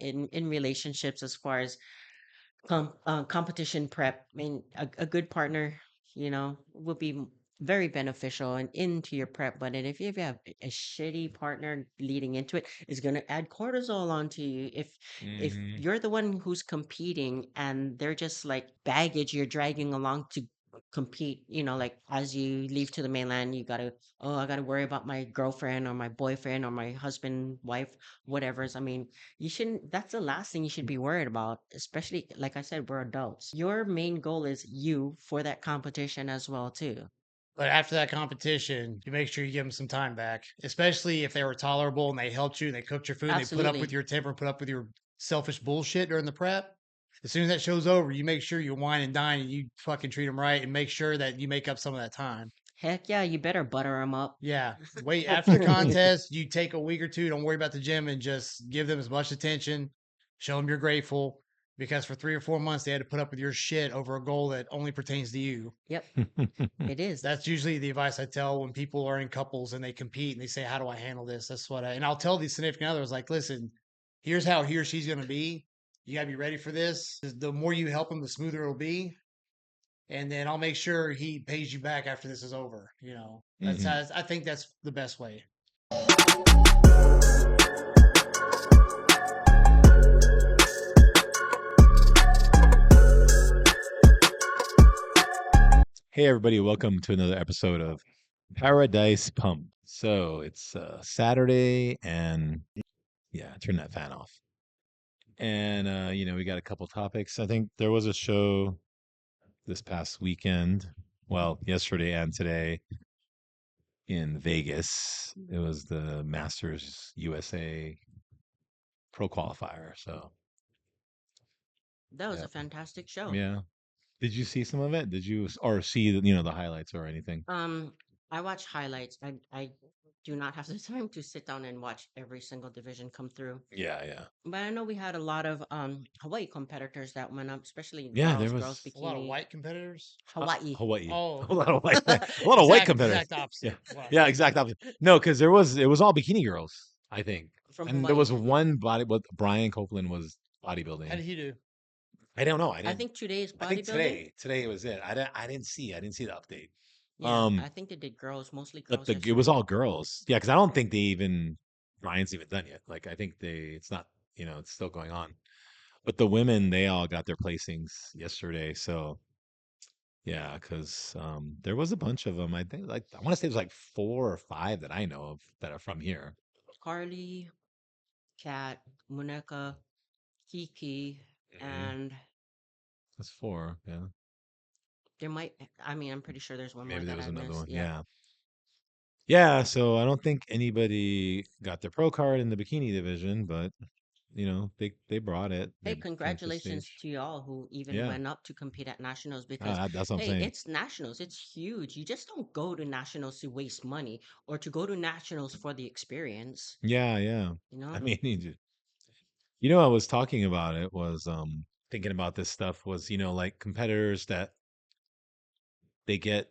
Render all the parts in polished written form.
in relationships as far as competition prep. I mean, a good partner, will be very beneficial and into your prep. But then if you have a shitty partner leading into it, it's going to add cortisol onto you. If Hmm. you're the one who's competing and they're just like baggage you're dragging along to compete, like as you leave to the mainland, I gotta worry about my girlfriend or my boyfriend or my husband, wife, whatever's. I mean, you shouldn't that's the last thing you should be worried about, especially like I said, we're adults. Your main goal is you for that competition as well too. But after that competition, you make sure you give them some time back, especially if they were tolerable and they helped you and they cooked your food and they put up with Absolutely. your temper, put up with your selfish bullshit during the prep. As soon as that show's over, you make sure you wine and dine and you fucking treat them right and make sure that you make up some of that time. Heck yeah, you better butter them up. Yeah. Wait after the contest, you take a week or two, don't worry about the gym and just give them as much attention. Show them you're grateful because for 3 or 4 months they had to put up with your shit over a goal that only pertains to you. Yep, it is. That's usually the advice I tell when people are in couples and they compete and they say, "How do I handle this?" That's what and I'll tell these significant others, like, listen, here's how he or she's going to be. You got to be ready for this. The more you help them, the smoother it'll be. And then I'll make sure he pays you back after this is over. That's Hmm. how I think that's the best way. Hey, everybody, welcome to another episode of Paradise Pump. So it's Saturday, and yeah, turn that fan off. And, we got a couple topics. I think there was a show this past weekend, well, yesterday and today in Vegas. It was the Masters USA Pro Qualifier. So, That was yeah, a fantastic show. yeah. Did you see some of it? Did you, or see, the highlights or anything? Um, I watch highlights. I do not have the time to sit down and watch every single division come through. Yeah, yeah. But I know we had a lot of Hawaii competitors that went up, especially in Yeah, there girls was A lot of bikini. white competitors. Hawaii. Hawaii. Oh, A lot of white, a lot of white competitors. exact Yeah, opposite. Wow. yeah, exact opposite. No, because it was all bikini girls, I think, From and there Hawaii. was one body. What Brian Copeland was How bodybuilding. did he do? I don't know. I think today's I think bodybuilding. today was it. I didn't see the update. Yeah, Um, I think they did girls, mostly but girls it was yesterday. all girls. Yeah, because I don't think they even Brian's even done yet. Like I think it's not. It's still going on. But the women, they all got their placings yesterday. So yeah, because there was a bunch of them. I think like I want to say there's like 4 or 5 that I know of that are from here. Carly, Kat, Muneka, Kiki, Hmm. and That's 4. Yeah, there might. I mean, I'm pretty sure there's one more maybe there that was I another missed. one. Yeah. Yeah, yeah. So I don't think anybody got their pro card in the bikini division, but they brought it. Hey, They came to the congratulations stage. to y'all who even Yeah, went up to compete at nationals because, that's what I'm hey, saying. it's nationals. It's huge. You just don't go to nationals to waste money or to go to nationals for the experience, Yeah, yeah. you I know? mean, I was talking about it was thinking about this stuff was like competitors that they get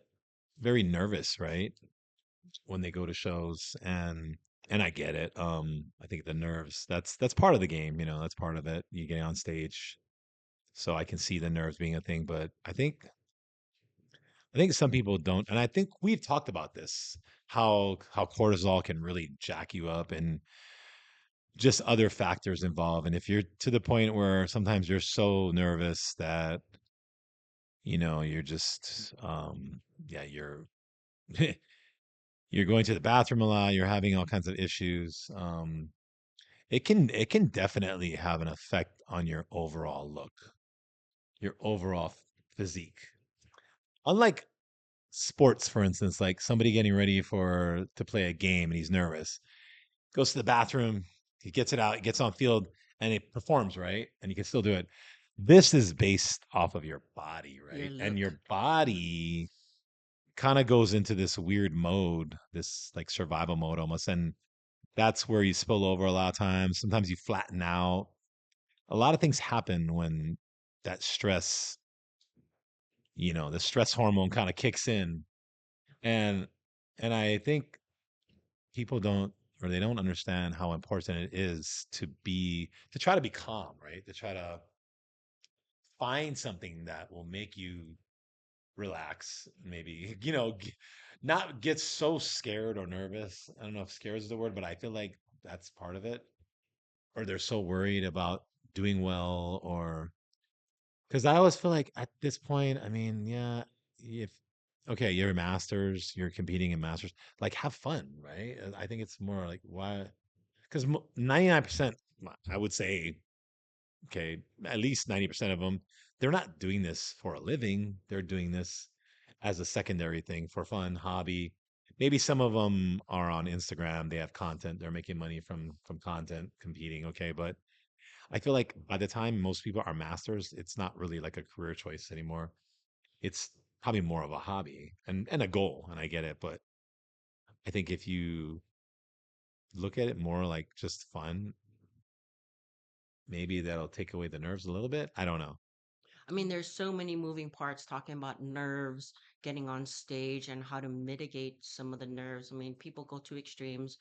very nervous, right? When they go to shows and I get it. I think the nerves, that's part of the game, that's part of it. You get on stage. So I can see the nerves being a thing, but I think some people don't, and I think we've talked about this, how cortisol can really jack you up and just other factors involved. And if you're to the point where sometimes you're so nervous that, you're just yeah, you're going to the bathroom a lot, you're having all kinds of issues. It can definitely have an effect on your overall look, your overall physique. Unlike sports, for instance, like somebody getting ready for to play a game and he's nervous, goes to the bathroom, he gets it out, he gets on field, and it performs right, and you can still do it. This is based off of your body, Your right? And your look. body kind of goes into this weird mode, this like survival mode almost, and that's where you spill over a lot of times. Sometimes you flatten out. A lot of things happen when that stress, the stress hormone kind of kicks in. And I think people don't or they don't understand how important it is to try to be calm, right? To try to find something that will make you relax, maybe, not get so scared or nervous. I don't know if scared is the word, but I feel like that's part of it. Or they're so worried about doing well, or because I always feel like at this point, I mean, yeah, if okay, you're a masters, you're competing in masters, like have fun, right? I think it's more like why, because 99%, I would say, okay, at least 90% of them, they're not doing this for a living. They're doing this as a secondary thing for fun, hobby. Maybe some of them are on Instagram. They have content. They're making money from content competing. Okay, but I feel like by the time most people are masters, it's not really like a career choice anymore. It's probably more of a hobby and a goal. And I get it, but I think if you look at it more like just fun, maybe that'll take away the nerves a little bit. I don't know. I mean, there's so many moving parts talking about nerves, getting on stage, and how to mitigate some of the nerves. I mean, people go to extremes.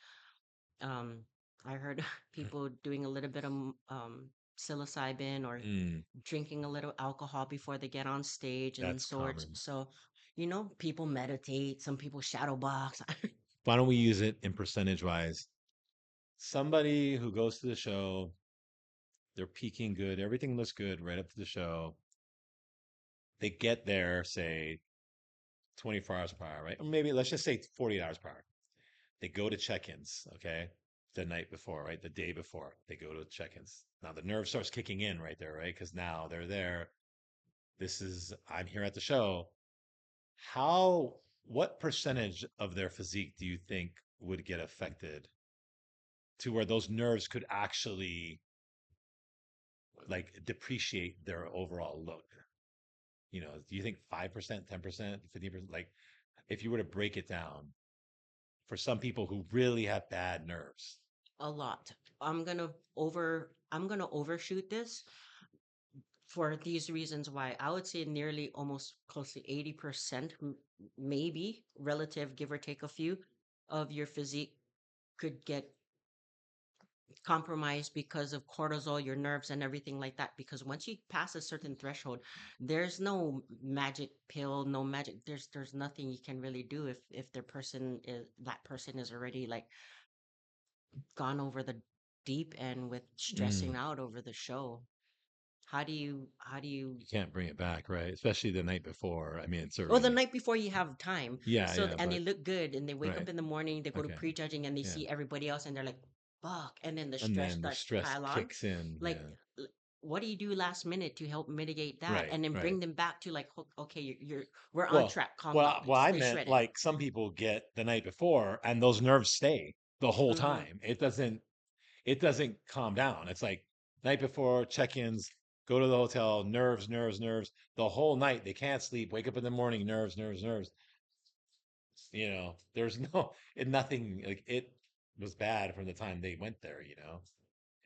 Um, I heard people doing a little bit of psilocybin or Mm, drinking a little alcohol before they get on stage and that's sorts. common. So, people meditate, some people shadow box. Why don't we use it in percentage wise? Somebody who goes to the show, they're peaking good, everything looks good right up to the show. They get there, say 24 hours prior, right? Or maybe let's just say 48 hours prior. They go to check-ins, okay? The night before, right? The day before, they go to check-ins. Now the nerve starts kicking in right there, right? Because now they're there. I'm here at the show. How, what percentage of their physique do you think would get affected to where those nerves could actually like depreciate their overall look? Do you think 5%, 10%, 50%? Like if you were to break it down for some people who really have bad nerves. A lot. I'm gonna overshoot this for these reasons why I would say nearly almost close to 80%, maybe relative, give or take a few, of your physique could get compromised because of cortisol, your nerves, and everything like that. Because once you pass a certain threshold, there's no magic pill, no magic. There's nothing you can really do if that person is already like gone over the deep end with stressing Mm, out over the show. How do you you can't bring it back, right? Especially the night before. I mean, it's Well, the already, night before you have time. yeah, So, yeah, and they but look good and they wake up right. in the morning, they go to Okay. prejudging and they Yeah. see everybody else and they're like, fuck. And then the And stress then the starts to stress pile on. kicks in. Like, Yeah. l- what do you do last minute to help mitigate that? Right. And then Right. bring them back to like, okay, we're on Well, track. Calm well, down. well, I Stay meant shredded. like some people get the night before and those nerves stay the whole Hmm. time. It doesn't calm down. It's like night before check-ins, go to the hotel, nerves, nerves, nerves. The whole night they can't sleep, wake up in the morning, nerves, nerves, nerves. There's nothing like it was bad from the time they went there.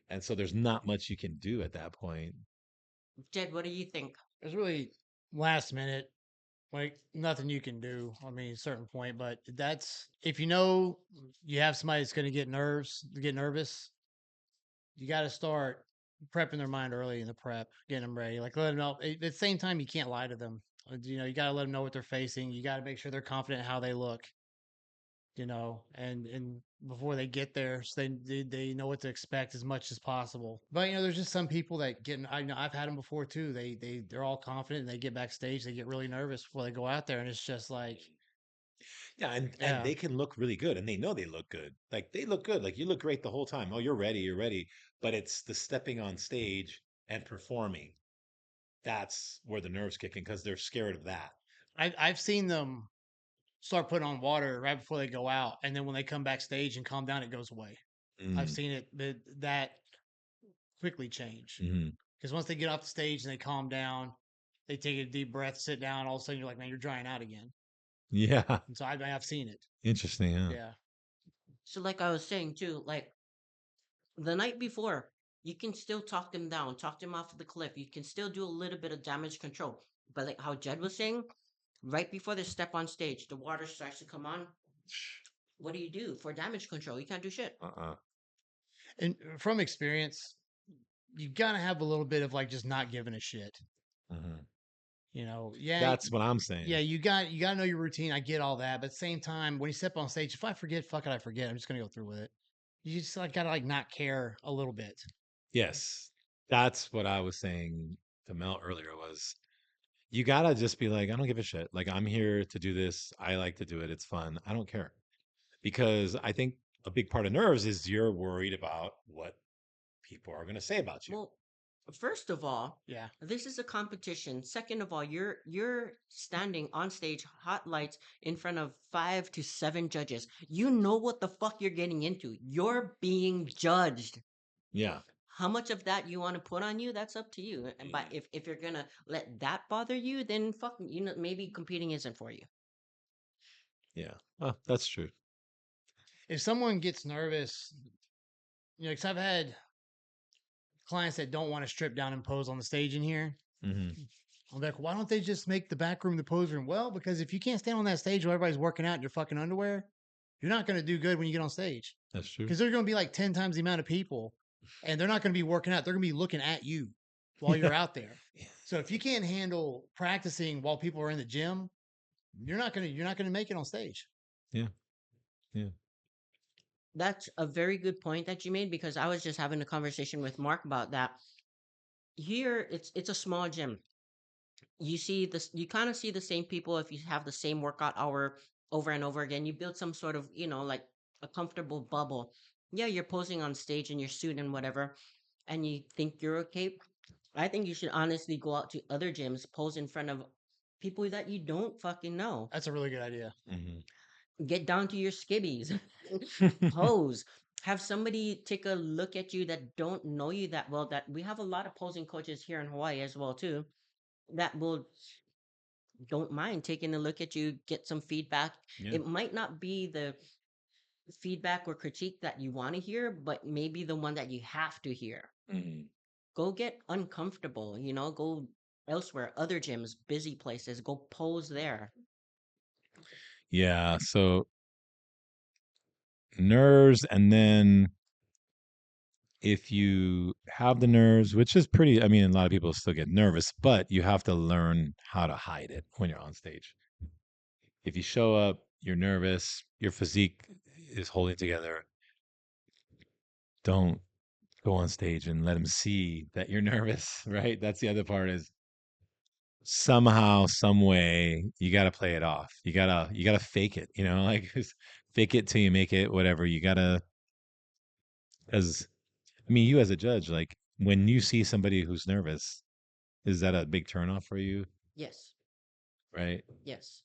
And so there's not much you can do at that point. Jed, what do you think? It's really last minute, like nothing you can do. I mean, a certain point, but that's if you know you have somebody that's going to get nervous, you got to start prepping their mind early in the prep, getting them ready. Like let them know. At the same time, you can't lie to them. You got to let them know what they're facing. You got to make sure they're confident in how they look. And before they get there, so they know what to expect as much as possible. But there's just some people that get. I know I've had them before too. They're all confident and they get backstage, they get really nervous before they go out there, and it's just like, Yeah, and yeah, they can look really good and they know they look good. Like they look good. Like you look great the whole time. Oh, you're ready, you're ready. But it's the stepping on stage and performing. That's where the nerves kick in because they're scared of that. I've seen them start putting on water right before they go out, and then when they come backstage and calm down, it goes away. I've Mm, seen that quickly change mhm. because once they get off the stage and they calm down, they take a deep breath, sit down. All of a sudden, you're like, man, you're drying out again. Yeah. And so I've seen it. Interesting, huh? Yeah. So, like I was saying too, like the night before, you can still talk them down, talk them off the cliff. You can still do a little bit of damage control. But like how Jed was saying, right before they step on stage, the water starts to come on. What do you do for damage control? You can't do shit. And from experience, you gotta have a little bit of like just not giving a shit. Mhm. Yeah, That's what I'm saying. yeah, you gotta know your routine. I get all that, but at the same time, when you step on stage, if I forget, fuck it, I forget. I'm just gonna go through with it. You just like gotta like not care a little bit. Yes. That's what I was saying to Mel earlier was you gotta just be like, I don't give a shit. Like I'm here to do this. I like to do it. It's fun. I don't care. Because I think a big part of nerves is you're worried about what people are gonna say about you. Well, first of all, Yeah, this is a competition. Second of all, you're standing on stage, hot lights, in front of 5 to 7 judges. You know what the fuck you're getting into. You're being judged. Yeah. How much of that you want to put on you, that's up to you. But Mhm. if you're gonna let that bother you, then fuck, maybe competing isn't for you. Yeah. Oh, that's true. if someone gets nervous, because I've had clients that don't want to strip down and pose on the stage in here. Hmm. I'm like, why don't they just make the back room the pose room? Well, because if you can't stand on that stage while everybody's working out in your fucking underwear, you're not going to do good when you get on stage. That's true. Because there's going to be like 10 times the amount of people, and they're not going to be working out. They're going to be looking at you while Yeah. you're out there. So if you can't handle practicing while people are in the gym, you're not gonna make it on stage. Yeah. Yeah. That's a very good point that you made, because I was just having a conversation with Mark about that. Here, it's a small gym. You see this, you kind of see the same people. If you have the same workout hour over and over again, you build some sort of, like a comfortable bubble. Yeah, you're posing on stage in your suit and whatever, and you think you're okay. I think you should honestly go out to other gyms, pose in front of people that you don't fucking know. That's a really good idea. Hmm. Get down to your skibbies. Pose. Have somebody take a look at you that don't know you that well. That we have a lot of posing coaches here in Hawaii as well too, that will don't mind taking a look at you, get some feedback. Yeah. It might not be the feedback or critique that you want to hear, but maybe the one that you have to hear. Hmm. Go get uncomfortable, go elsewhere, other gyms, busy places, go pose there. Yeah. So nerves, and then if you have the nerves, which is pretty, I mean, a lot of people still get nervous, but you have to learn how to hide it when you're on stage. If you show up, you're nervous, your physique is holding together, don't go on stage and let them see that you're nervous, right? That's the other part is somehow, some way, you got to play it off. You gotta fake it, like just fake it till you make it, whatever. You gotta, as I mean, you as a judge, like when you see somebody who's nervous, is that a big turnoff for you? Yes, Right. yes.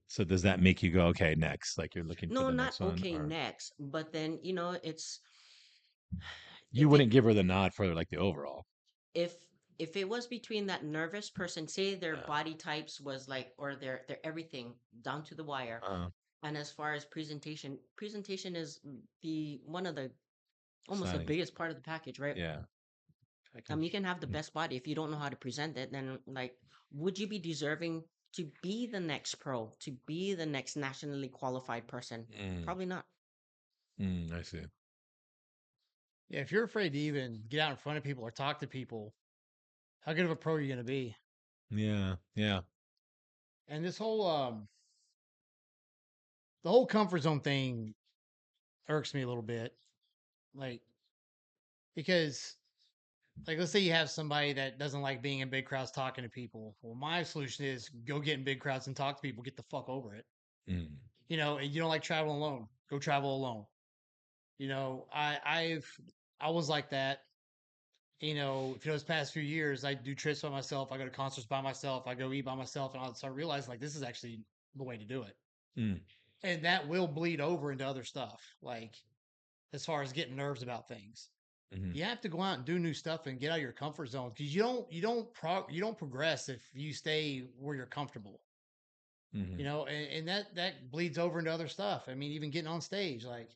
So does that make you go, okay, next? Like you're looking for No, the not next one, okay or next, but then, it's you if wouldn't it give her the nod for like the overall? if if it was between that nervous person, say their Yeah. body types was like, or their everything down to the wire. Uh, And as far as presentation is the one of the almost the Signing. biggest part of the package, right? Yeah. You Package. can have the best body if you don't know how to present it, then like, would you be deserving to be the next pro, to be the next nationally qualified person? Mm, Probably not. I see. Yeah, if you're afraid to even get out in front of people or talk to people, how good of a pro are you going to be? Yeah. Yeah. And the whole comfort zone thing irks me a little bit, like because like let's say you have somebody that doesn't like being in big crowds talking to people. Well, my solution is go get in big crowds and talk to people. Get the fuck over it. Mm, And you don't like traveling alone. Go travel alone. I was like that. If those past few years, I do trips by myself. I go to concerts by myself. I go eat by myself, and I start realizing like this is actually the way to do it. mm, And that will bleed over into other stuff, like as far as getting nerves about things. mm, You have to go out and do new stuff and get out of your comfort zone because you don't progress if you stay where you're comfortable. mm, And that bleeds over into other stuff. I mean, even getting on stage, like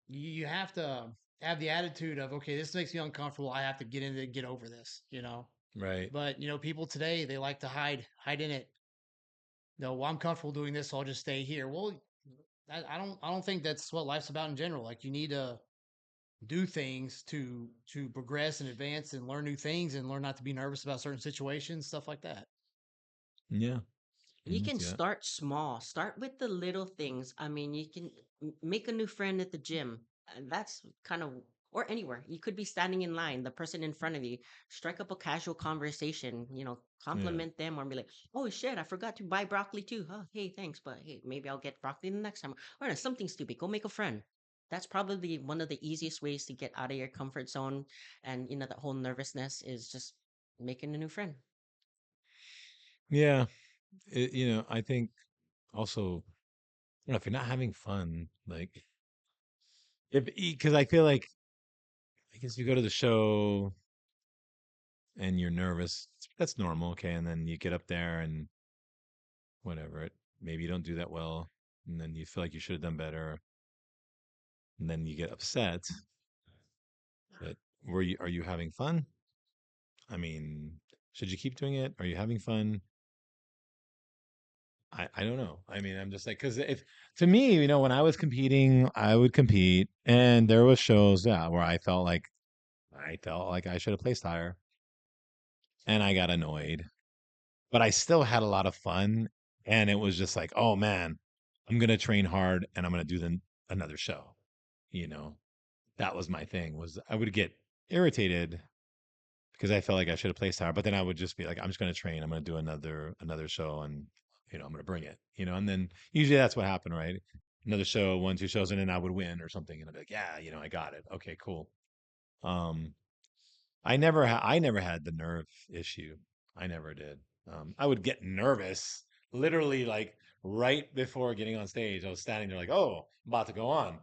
you have to have the attitude of, okay, this makes me uncomfortable. I have to get in it and get over this. right. But people today they like to hide in it. No, well, I'm comfortable doing this, so I'll just stay here. Well, I don't think that's what life's about in general. Like you need to do things to progress and advance and learn new things and learn not to be nervous about certain situations, stuff like that. Yeah, You I can see that. start small. Start with the little things. I mean, you can make a new friend at the gym. And that's kind of, or anywhere. You could be standing in line, the person in front of you, strike up a casual conversation, Yeah, compliment them or be like, oh shit, I forgot to buy broccoli too. Oh, hey, thanks. But hey, maybe I'll get broccoli the next time. Or no, something stupid. Go make a friend. That's probably one of the easiest ways to get out of your comfort zone. And, that whole nervousness is just making a new friend. yeah. I think also, if you're not having fun, like if because I feel like I guess you go to the show and you're nervous, that's normal, okay, and then you get up there and whatever maybe you don't do that well, and then you feel like you should have done better, and then you get upset. But are you having fun? I mean, should you keep doing it? Are you having fun? I don't know. I mean, I'm just like, because if to me, when I was competing, I would compete, and there was shows, yeah, where I felt like I should have placed higher, and I got annoyed, but I still had a lot of fun, and it was just like, oh man, I'm gonna train hard, and I'm gonna do another show. You know, that was my thing. Was I would get irritated because I felt like I should have placed higher. But then I would just be like, I'm just going to train. I'm going to do another show, and I'm going to bring it. And then usually that's what happened, right? Another show, one, two shows, and then I would win or something, and I'd be like, yeah, I got it. Okay, cool. Um, I never had the nerve issue. I never did. I would get nervous literally like right before getting on stage. I was standing there like, oh, I'm about to go on,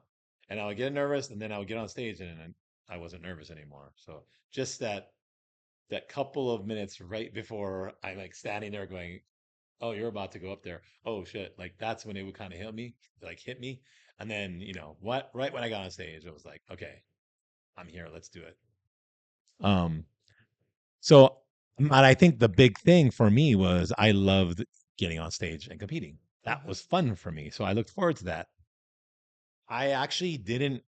and I would get nervous, and then I would get on stage, and then I wasn't nervous anymore. So just that couple of minutes right before I'm like standing there going, "Oh, you're about to go up there. Oh shit!" Like that's when it would kind of hit me. And then what? Right when I got on stage, it was like, "Okay, I'm here. Let's do it." Um. So, but I think the big thing for me was I loved getting on stage and competing. That Hmm. was fun for me. So I looked forward to that. I actually didn't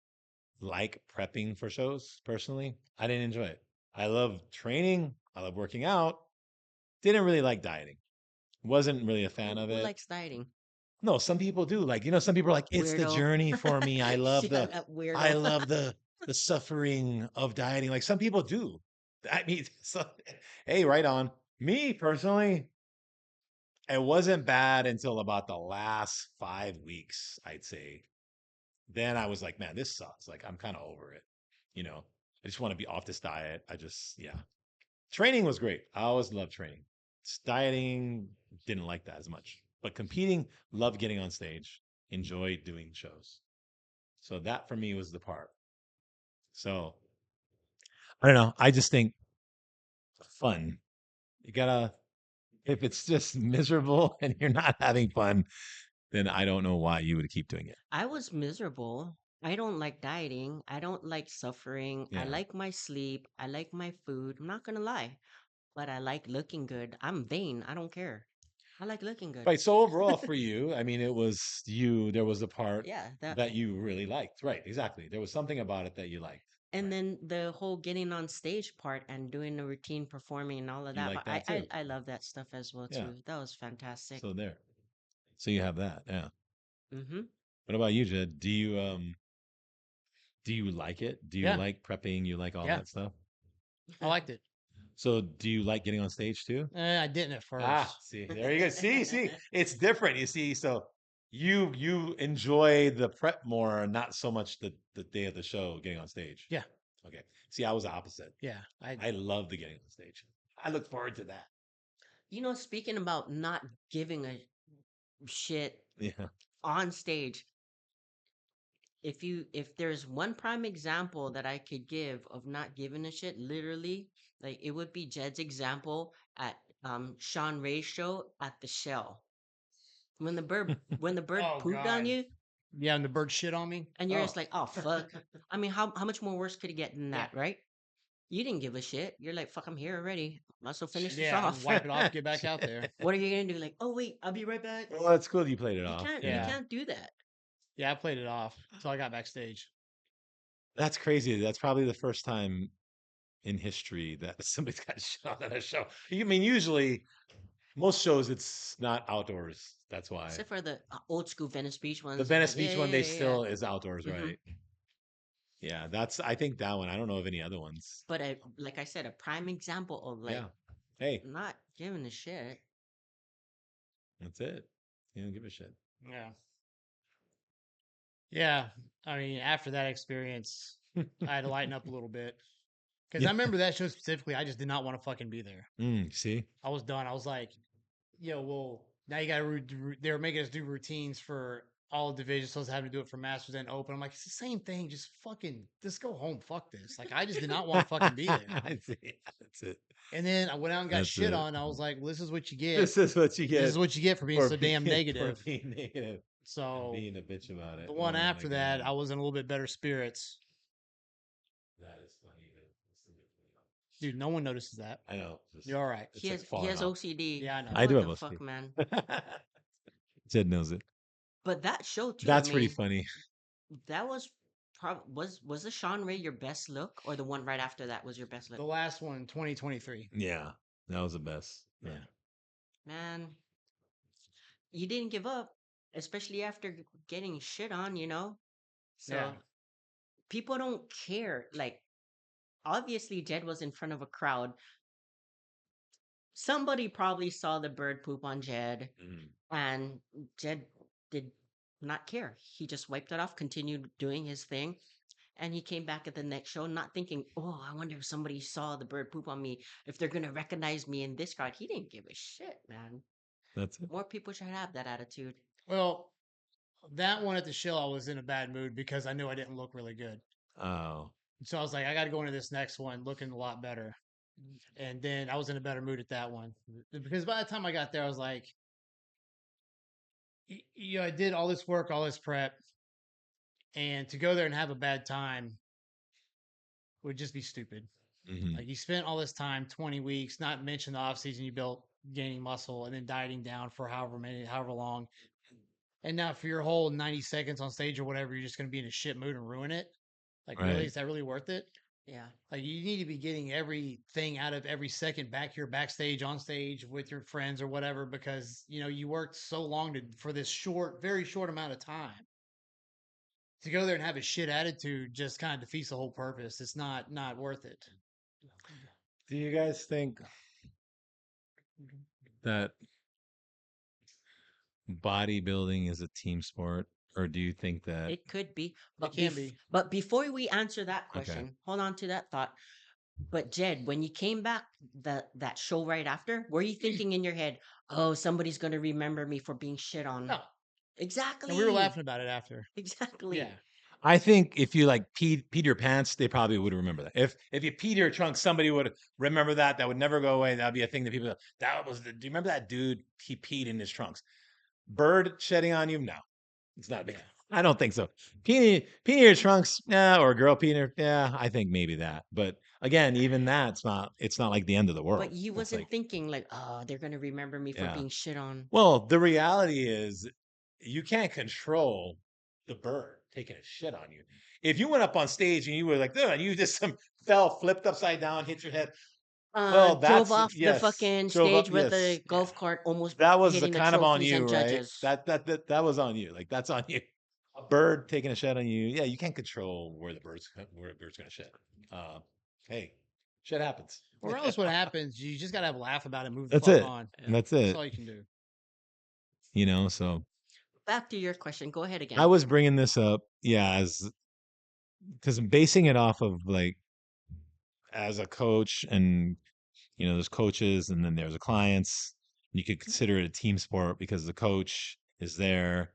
like prepping for shows personally. I didn't enjoy it. I love training. I love working out. Didn't really like dieting. Wasn't really a fan of Who it. likes dieting? No, some people do. Like, some people are like, it's the Weirdo. journey for me. I love Shut the up, I weirdo. love the suffering of dieting. Like some people do. I mean, so, hey, right on. Me personally, it wasn't bad until about the last 5 weeks, I'd say. Then I was like, man, this sucks. Like, I'm kind of over it. You know, I just want to be off this diet. Yeah. Training was great. I always loved training. Dieting, didn't like that as much. But competing, loved getting on stage, enjoyed doing shows. So that for me was the part. So I don't know. I just think fun. You gotta, if it's just miserable and you're not having fun, then I don't know why you would keep doing it. I was miserable. I don't like dieting. I don't like suffering. I Yeah. like my sleep. I like my food. I'm not gonna lie. But I like looking good. I'm vain. I don't care. I like looking good. Right. So overall for you, I mean, there was a part Yeah, that that you really liked. Right. Exactly. There was something about it that you liked. and Right. then the whole getting on stage part and doing the routine performing and all of You that. like But that too. I love that stuff as well Yeah. too. That was fantastic. So there. So you have that. Yeah. Mm-hmm. What about you, Jed? Do you like it? Do you Yeah, like prepping? You like all yeah, that stuff? I liked it. So do you like getting on stage too? I didn't at Ah, first. see, there you go. See, it's different. You see, so you enjoy the prep more, not so much the day of the show getting on stage. Yeah, Okay. See, I was the opposite. yeah. I I love the getting on stage. I look forward to that. Speaking about not giving a shit Yeah. on stage, if there's one prime example that I could give of not giving a shit, literally, like it would be Jed's example at Sean Ray's show at the Shell. When the bird oh pooped on god, you yeah, and the bird shit on me. and you're Oh just like, oh fuck. I mean, how much more worse could it get than yeah, that, right? You didn't give a shit. You're like, fuck, I'm here already. Might as well finish this yeah. off. Wipe it off, get back out there. What are you gonna do? Like, oh wait, I'll be right back. Well, that's cool that you played it You off. can't you Yeah. Yeah, can't do that. Yeah, I played it off until I got backstage. That's crazy. That's probably the first time in history that somebody's got shot at a show. I mean, usually most shows it's not outdoors. That's why Except for the old school Venice Beach the ones. Venice Yeah, Beach one they yeah, yeah. still is outdoors, Hmm. right? Yeah, that's I think that one. I don't know of any other ones. But like I said, a prime example of Yeah. like Hey, not giving a shit. that's it. You don't give a shit. Yeah. Yeah. I mean, after that experience, I had to lighten up a little bit. Because I Yeah. remember that show specifically, I just did not want to fucking be there. See? I was done. I was like, yo, well, now you got to. They were making us do routines for all divisions, so I was having to do it for Masters and Open. I'm like, it's the same thing. Just fucking, just go home. Fuck this. Like, I just did not want to fucking be there. I see. That's it. And then I went out and got That's shit it. on. I was like, well, this is what you get. This is what you This get is what you get for being so damn for negative. being negative and So being a bitch about it. the one Oh my after that, god. I was in a little bit better spirits. That is funny. Dude, no one notices that. I know. You're all right. It's like He falling has off. OCD. Yeah, I know. I do What have the OCD. fuck, man? Jed knows it. But that show too. I That's pretty mean, funny. that was was the Sean Ray your best look, or the one right after that was your best look? The last one, 2023. Yeah. That was the best. Yeah. Yeah. Man, you didn't give up, especially after getting shit on. Yeah. So people don't care. Like, obviously, Jed was in front of a crowd. Somebody probably saw the bird poop on Jed, Mhm. and Jed did not care. He just wiped it off, continued doing his thing, and he came back at the next show, not thinking, "Oh, I wonder if somebody saw the bird poop on me, if they're gonna recognize me in this crowd." He didn't give a shit, man. That's it. More people should have that attitude. Well, that one at the show, I was in a bad mood because I knew I didn't look really good. Oh. So I was like, I got to go into this next one looking a lot better. And then I was in a better mood at that one because by the time I got there, I was like, I did all this work, all this prep, and to go there and have a bad time would just be stupid. Hmm. Like you spent all this time, 20 weeks, not mention the off season you built gaining muscle and then dieting down for however long. And now for your whole 90 seconds on stage or whatever, you're just going to be in a shit mood and ruin it. Like, really? Right. Is that really worth it? Yeah. Like, you need to be getting everything out of every second back here, backstage, on stage with your friends or whatever, because, you worked so long for this very short amount of time. To go there and have a shit attitude just kind of defeats the whole purpose. It's not worth it. Do you guys think that bodybuilding is a team sport? Or do you think that It could be, It can be. but before we answer that okay. question, hold on to that thought. But Jed, when you came back that show right after, were you thinking in your head, "Oh, somebody's gonna remember me for being shit on"? No. And we were Exactly. laughing about it after. Yeah. Exactly. I think if you like peed your pants, they probably would remember that. If you peed your trunk, somebody would remember that. That would never go away. That'd be a thing that people do you remember that dude? He peed in his trunks. Bird shedding on you? No. It's not big. Yeah. I don't think so. Peeing in your trunks, yeah, or a girl peeing in her, yeah, I think maybe that. But again, even that's not it's not like the end of the But world. you It's wasn't like, thinking like, "Oh, they're gonna remember me for yeah. being shit on." Well, the reality is you can't control the bird taking a shit on you. If you went up on stage and you were like, "Ugh," you just fell, flipped upside down, hit your head. Well, Drove that's off the yes, fucking drove up, stage with yes, a yeah. golf cart, almost That was the hitting the kind of on trophies you, and right? judges. That was on you. Like that's on you. A bird taking a shit on you. Yeah, you can't control where a bird's gonna shit. Uh, hey, shit happens. Or else what happens, you just got to have a laugh about it, move the That's fuck it. on. Yeah. That's That's it. all you can do. So Back to your question. Go ahead I again. was bringing this up, yeah, as because I'm basing it off of like as a coach, and there's coaches, and then there's the clients. You could consider it a team sport because the coach is there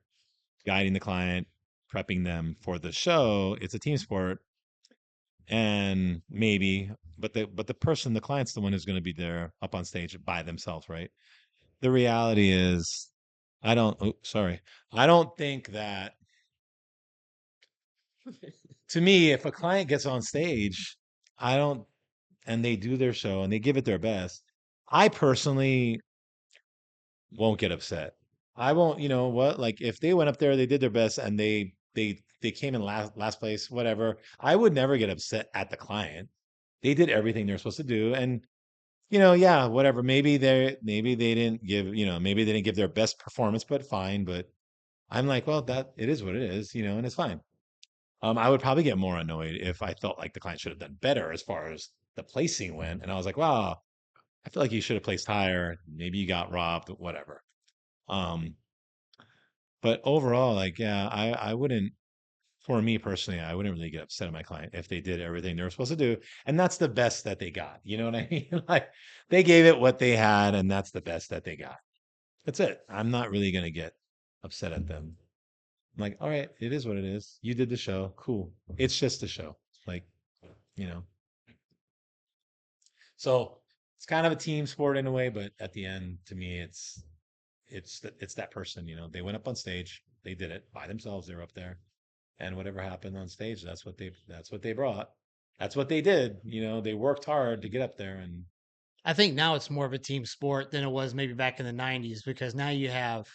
guiding the client, prepping them for the show. It's a team sport, and maybe, but the person, the client's the one who's going to be there up on stage by themselves, right? The reality is, I don't think that. To me, if a client gets on stage, I don't, and they do their show and they give it their best, I personally won't get upset. I won't, you know what? Like if they went up there, they did their best and they came in last place, whatever. I would never get upset at the client. They did everything they're supposed to do. And yeah, whatever. Maybe they didn't give, maybe they didn't give their best performance, but fine. But I'm like, well, that it is what it is, and it's fine. I would probably get more annoyed if I felt like the client should have done better as far as the placing went. And I was like, wow, I feel like you should have placed higher. Maybe you got robbed, whatever. Um, but overall, like, yeah, I wouldn't, for me personally, I wouldn't really get upset at my client if they did everything they were supposed to do. And that's the best that they got. You know what I mean? Like they gave it what they had, and that's the best that they got. That's it. I'm not really gonna get upset at them. I'm like, all right, it is what it is. You did the show. Cool. It's just a show. Like, you know. So it's kind of a team sport in a way, but at the end, to me, it's that person. They went up on stage. They did it by themselves. They were up there, and whatever happened on stage, that's what they brought. That's what they did. They worked hard to get up there, and I think now it's more of a team sport than it was maybe back in the 90s because now you have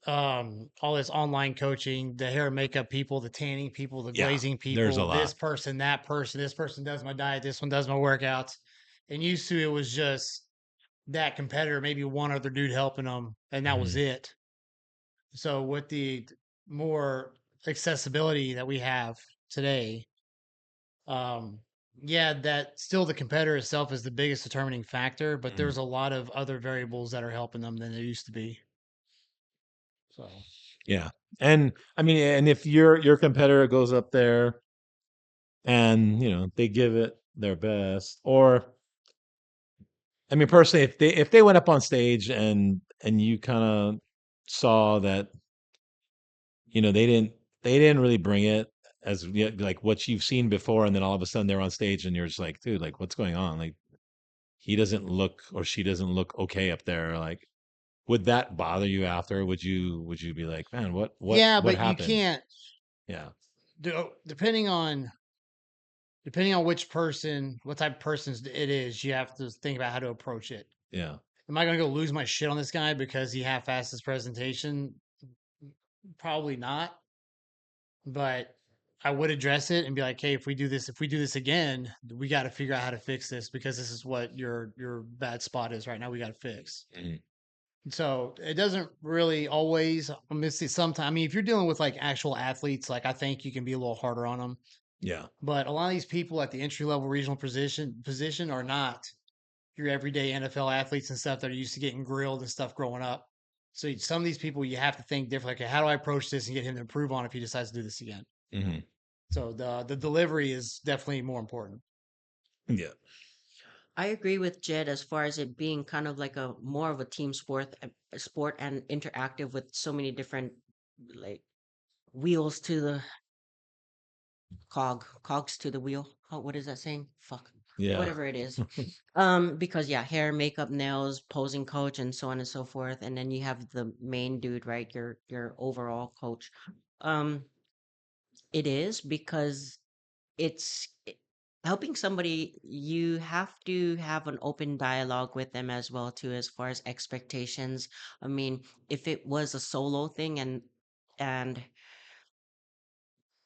all this online coaching, the hair and makeup people, the tanning people, the yeah, glazing there's a people, lot. this person, that person, this person does my diet, this one does my workouts. And used to it was just that competitor, maybe one other dude helping them, and that was Hmm. it. So with the more accessibility that we have today, um, yeah, that still the competitor itself is the biggest determining factor, but Hmm. there's a lot of other variables that are helping them than there used to be. So Yeah, and I mean, and if your competitor goes up there and they give it their best, or I mean, personally, if they went up on stage and you kind of saw that they didn't really bring it as like what you've seen before, and then all of a sudden they're on stage and you're just like, dude, like what's going on? Like he doesn't look or she doesn't look okay up there. Like, would that bother you after? Would you be like, man, what what yeah, what but you happened? can't Yeah, depending on which person, what type of person it is, you have to think about how to approach it. yeah. Am I going to go lose my shit on this guy because he half-assed his presentation? Probably not, but I would address it and be like, "Hey, if we do this again, we got to figure out how to fix this because this is what your bad spot is right now. We got to fix." Mhm. So it doesn't really always. I mean, sometimes. I mean, if you're dealing with like actual athletes, like I think you can be a little harder on them. Yeah. But a lot of these people at the entry level regional position are not your everyday NFL athletes and stuff that are used to getting grilled and stuff growing up. So some of these people you have to think different. Like, okay, how do I approach this and get him to improve on if he decides to do this again? Hmm. So the delivery is definitely more important. Yeah. I agree with Jed as far as it being kind of like a more of a team sport and interactive with so many different like wheels to the cogs to the wheel. What is that saying? Fuck. Yeah. Whatever it is. Because yeah, hair, makeup, nails, posing coach, and so on and so forth. And then you have the main dude, right? Your overall coach. Um, it is because helping somebody. You have to have an open dialogue with them as well too, as far as expectations. I mean, if it was a solo thing and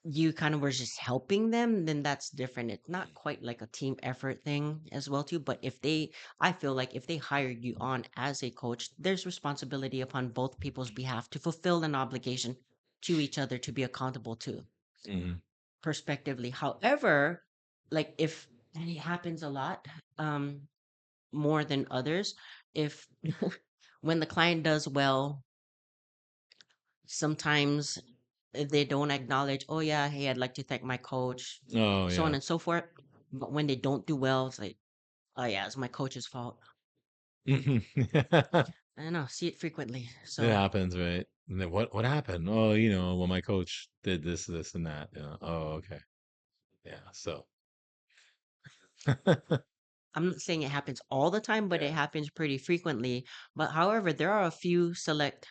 you kind of were just helping them, then that's different. It's not quite like a team effort thing as well too. But I feel like if they hired you on as a coach, there's responsibility upon both people's behalf to fulfill an obligation to each other to be accountable to, Hmm. prospectively. However, like if and it happens a lot, more than others, if when the client does well, sometimes they don't acknowledge, oh yeah, hey, I'd like to thank my coach, Oh so on yeah. and so forth. But when they don't do well, it's like, oh yeah, it's my coach's fault. Mhm. I know, see it frequently. It So happens, right? And then what happened? Oh, well, my coach did this, and that. Oh, okay. Yeah. So, I'm not saying it happens all the time, but it yeah. happens pretty frequently. But however, there are a few select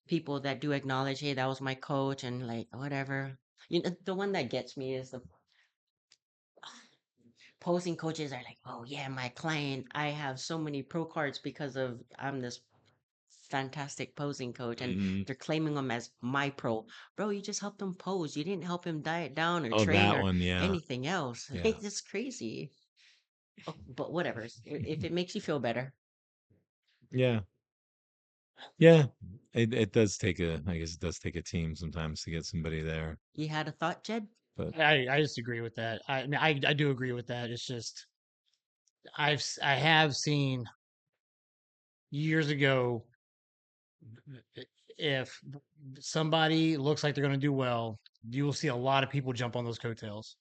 people that do acknowledge, hey, that was my coach, and like whatever. The one that gets me is the posing coaches are like, oh yeah, my client, I have so many pro cards because of I'm this fantastic posing coach, and Hmm. they're claiming him as my pro. Bro, you just helped him pose. You didn't help him diet down or Oh, train that or one. Yeah. anything else. Yeah. It's just crazy. Oh, but whatever. If it makes you feel better, Yeah. Yeah. It does take I guess it does take a team sometimes to get somebody there. you had a thought, Jed? But I just agree with that. I mean, I do agree with that. It's just I have seen years ago, if somebody looks like they're going to do well, you will see a lot of people jump on those coattails.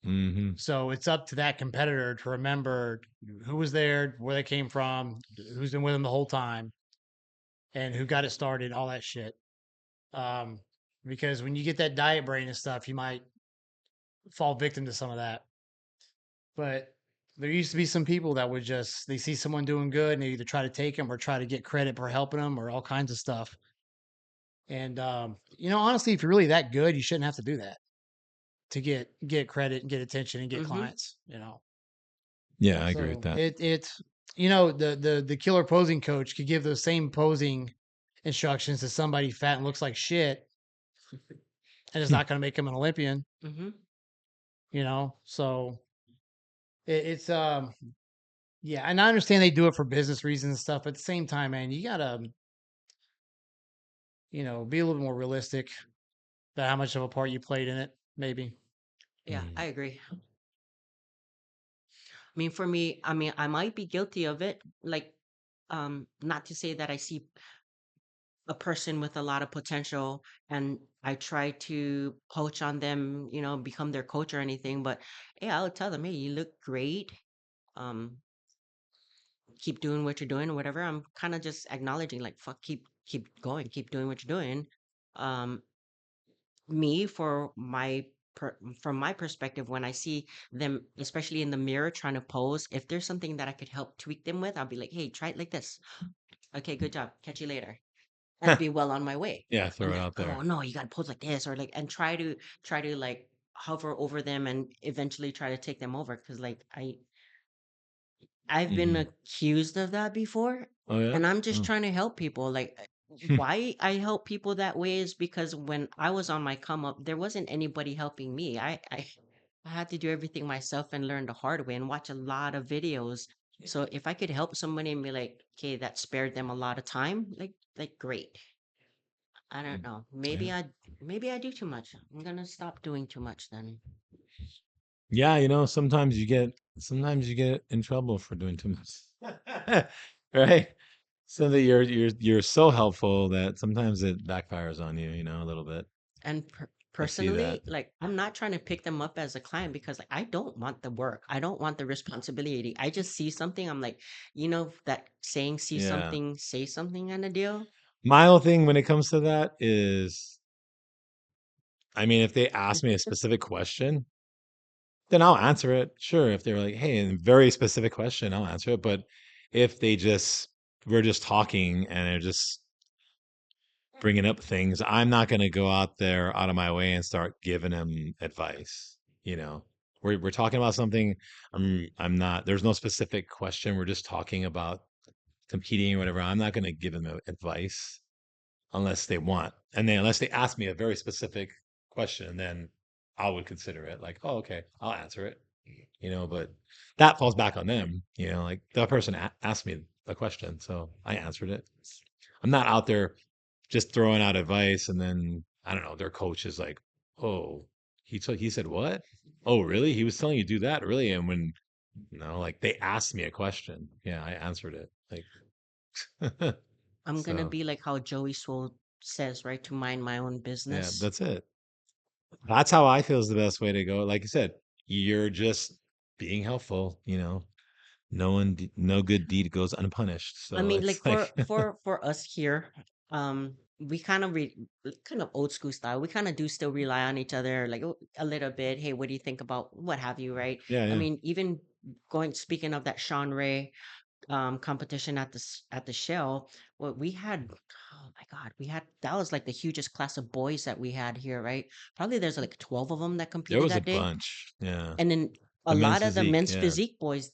hmm. So it's up to that competitor to remember who was there, where they came from, who's been with them the whole time, and who got it started, all that shit. Um, because when you get that diet brain and stuff, you might fall victim to some of that. But there used to be some people that would just they see someone doing good and they either try to take them or try to get credit for helping them or all kinds of stuff. And honestly, if you're really that good, you shouldn't have to do that to get credit and get attention and get Mm-hmm. clients. Yeah, I agree with So that. it's the killer posing coach could give those same posing instructions to somebody fat and looks like shit, and it's not going to make him an Olympian. Mm-hmm. So it's yeah, and I understand they do it for business reasons and stuff. But at the same time, man, you gotta be a little more realistic about how much of a part you played in it. Maybe. Yeah, I Mm. agree. I mean, for me, I mean, I might be guilty of it. Like, not to say that I see a person with a lot of potential and I try to poach on them, become their coach or anything, but yeah, I'll tell them, hey, you look great. Um, keep doing what you're doing or whatever. I'm kind of just acknowledging like, fuck, keep going, keep doing what you're doing. Um, me for from my perspective, when I see them, especially in the mirror trying to pose, if there's something that I could help tweak them with, I'll be like, hey, try it like this. Okay, good job. Catch you later. And be well on my way. Yeah, throw And it like, out oh there. no, you gotta pose like this, or like, and try to like hover over them and eventually try to take them over. Cause like I've been Hmm. accused of that before, Oh yeah. and I'm just Oh. trying to help people. Like, why I help people that way is because when I was on my come up, there wasn't anybody helping me. I had to do everything myself and learn the hard way and watch a lot of videos. So if I could help somebody and be like, okay, that spared them a lot of time, like great. I don't Mm. know. Yeah. Maybe I do too much. I'm gonna stop doing too much then. Yeah, sometimes you get in trouble for doing too much. Right? So that you're so helpful that sometimes it backfires on you, a little bit. And I see that. personally, like I'm not trying to pick them up as a client because like I don't want the work. I don't want the responsibility. I just see something. I'm like, that saying, see Yeah. something, say something kind of deal. My whole thing when it comes to that is, I mean, if they ask me a specific question, then I'll answer it. Sure. If they're like, hey, a very specific question, I'll answer it. But if we're just talking and they're just bringing up things, I'm not going to go out there out of my way and start giving them advice. You know, we're talking about something. I'm not. There's no specific question. We're just talking about competing or whatever. I'm not going to give them advice unless they want, and then unless they ask me a very specific question, then I would consider it like, oh, okay, I'll answer it. But that falls back on them. Like that person asked me a question, so I answered it. I'm not out there just throwing out advice and then I don't know, their coach is like, "Oh, he said what? Oh, really? He was telling you to do that, really?" And when like they asked me a question, yeah, I answered it. Like, I'm gonna so be like how Joey Swole says, right? To mind my own yeah, business. that's it. That's how I feel is the best way to go. Like you said, you're just being helpful. No good deed goes unpunished. I So mean, like it's like, for us here, we kind of kind of old school style. We kind of do still rely on each other, like a little bit. Hey, what do you think about what have you, right? yeah, I yeah. mean, even speaking of that Sean Ray competition at the Shell, what we had, oh my God, we had that was like the hugest class of boys that we had here, right? Probably there's like 12 of them that There competed was a that day, bunch. Yeah. and then a The men's lot of the physique. men's Yeah. physique boys.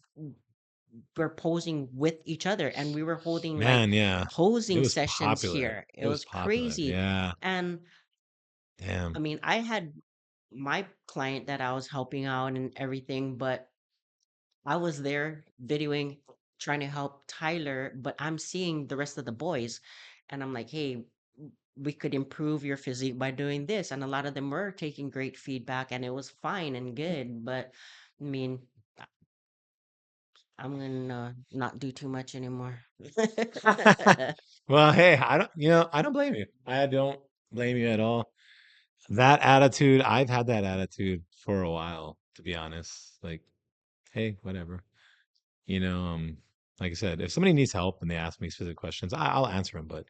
were posing with each other, and we were holding like Man, yeah. It posing was sessions popular. here. It It was was popular. crazy. Yeah. And I Damn. mean, I had my client that I was helping out and everything, but I was there videoing, trying to help Tyler, but I'm seeing the rest of the boys, and I'm like, hey, we could improve your physique by doing this. And a lot of them were taking great feedback, and it was fine and good. But I mean, I'm gonna not do too much anymore. Well, hey, I don't blame you. I don't blame you at all. That attitude, I've had that attitude for a while, to be honest. Like, hey, whatever. You know, like I said, if somebody needs help and they ask me specific questions, I'll answer them. But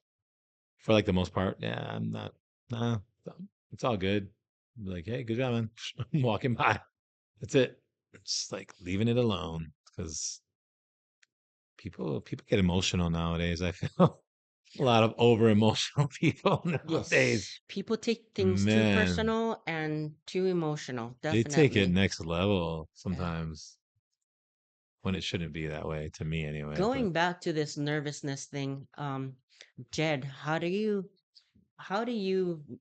for like the most part, yeah, I'm not. Nah, it's all good. Be like, hey, good job, man. I'm walking by. That's it. Just like leaving it alone because people get emotional nowadays. I feel a lot of over emotional people nowadays. Yes, people take things too Man, personal and too emotional, they take it definitely. next level Yeah. sometimes when it shouldn't be that way to me anyway. But Going back to this nervousness thing, Jed, how do you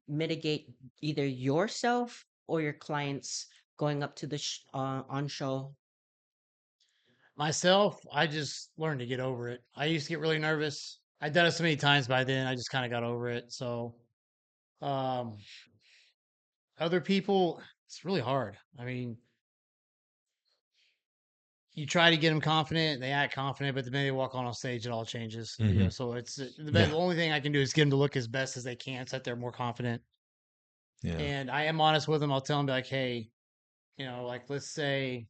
mitigate either yourself or your clients going up to the on show? Myself, I just learned to get over it. I used to get really nervous. I'd done it so many times by then, I just kind of got over it. So, um, other people, it's really hard. I mean, you try to get them confident, they act confident, but the minute they walk on stage, it all changes. You know, hmm so it's the yeah, only thing I can do is get them to look as best as they can, so that they're more confident. yeah, And I am honest with them. I'll tell them like, hey, like let's say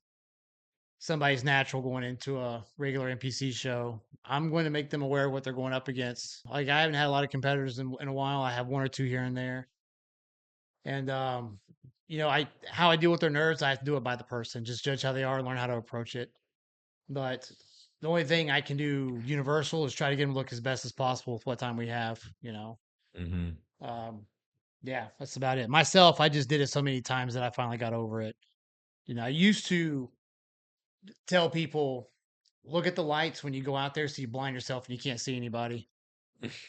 somebody's natural going into a regular NPC show. I'm going to make them aware of what they're going up against. Like I haven't had a lot of competitors in a while. I have one or two here and there. And I how I deal with their nerves, I have to do it by the person. Just judge how they are and learn how to approach it. But the only thing I can do universal is try to get them to look as best as possible with what time we have. hmm Um, yeah, that's about it. Myself, I just did it so many times that I finally got over it. I used to tell people, look at the lights when you go out there so you blind yourself and you can't see anybody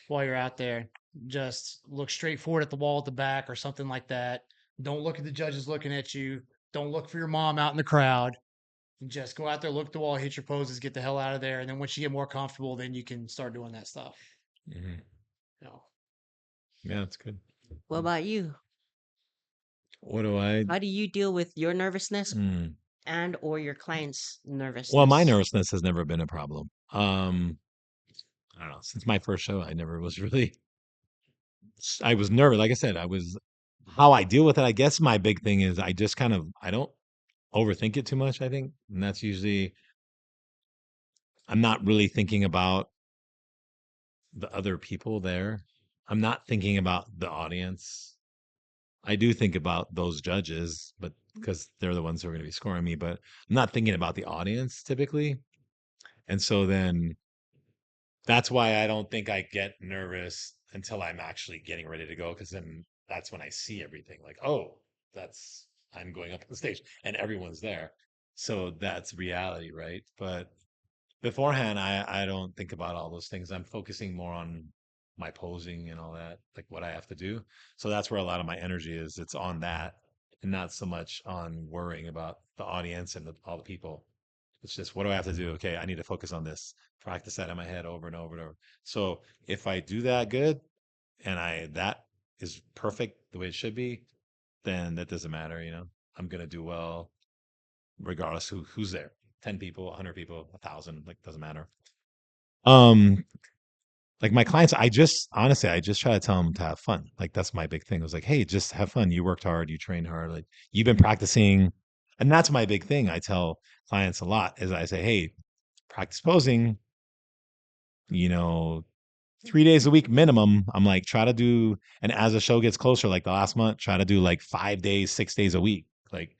while you're out there. Just look straight forward at the wall at the back or something like that. Don't look at the judges looking at you. Don't look for your mom out in the crowd. Just go out there, look at the wall, hit your poses, get the hell out of there. And then once you get more comfortable, then you can start doing that stuff. hmm You know. Yeah, that's good. What about you? What do I? How do you deal with your nervousness Mm. and or your clients' Well, my nervousness? nervousness has never been a problem. I don't know. Since my first show, I never was really. I was nervous. Like I said, I was. How I deal with it, I guess my big thing is I just kind of I don't overthink it too much. I think, and that's usually I'm not really thinking about the other people there. I'm not thinking about the audience. I do think about those judges, but because they're the ones who are going to be scoring me, but I'm not thinking about the audience typically. And so then that's why I don't think I get nervous until I'm actually getting ready to go. Cause then that's when I see everything like, oh, I'm going up on stage and everyone's there. So that's reality, right? But beforehand, I don't think about all those things. I'm focusing more on my posing and all that, like what I have to do. So that's where a lot of my energy is. It's on that and not so much on worrying about the audience and all the people. It's just what do I have to do? Okay, I need to focus on this. Practice that in my head over and over and over. So if I do that good and I that is perfect the way it should be, then that doesn't matter. I'm gonna do well regardless who's there. 10 people, 100 people, 1,000, like doesn't matter. Um, like my clients, I just try to tell them to have fun. Like that's my big thing. It was like, hey, just have fun. You worked hard, you trained hard, like you've been practicing. And that's my big thing. I tell clients a lot is I say, hey, practice posing, you know, 3 days a week minimum. I'm like, try to do, and as the show gets closer, like the last month, try to do like 5 days, 6 days a week, like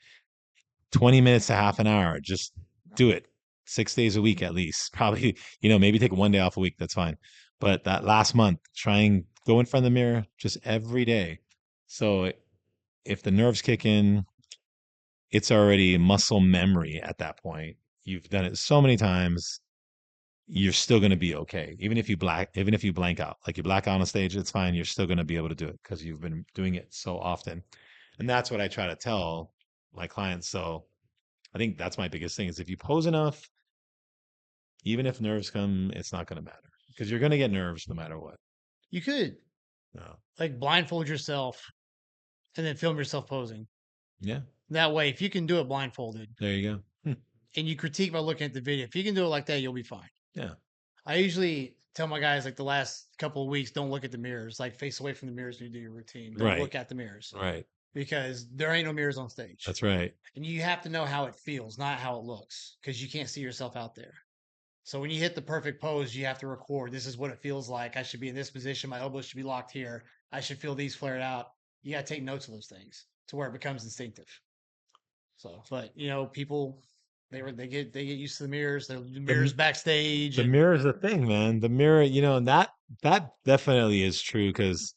20 minutes to half an hour. Just do it 6 days a week at least. Probably, maybe take one day off a week. That's fine. But that last month, try and go in front of the mirror just every day. So if the nerves kick in, it's already muscle memory at that point. you've done it so many times, you're still going to be okay. Even if you blank out, like you black out on stage, it's fine. You're still going to be able to do it because you've been doing it so often. And that's what I try to tell my clients. So I think that's my biggest thing is if you pose enough, even if nerves come, it's not going to matter because you're going to get nerves no matter what. You could No. like blindfold yourself and then film yourself posing. Yeah. That way, if you can do it blindfolded There you go. and you critique by looking at the video, if you can do it like that, you'll be fine. Yeah. I usually tell my guys like the last couple of weeks, don't look at the mirrors. Like face away from the mirrors when you do your routine. Don't Right. look at the mirrors Right. because there ain't no mirrors on stage. That's right. And you have to know how it feels, not how it looks, because you can't see yourself out there. So when you hit the perfect pose, you have to record. This is what it feels like. I should be in this position. My elbows should be locked here. I should feel these flared out. You got to take notes of those things to where it becomes instinctive. So, but people they get used to the mirrors. The mirrors The backstage, the and mirror is the thing, man. The mirror, and that definitely is true because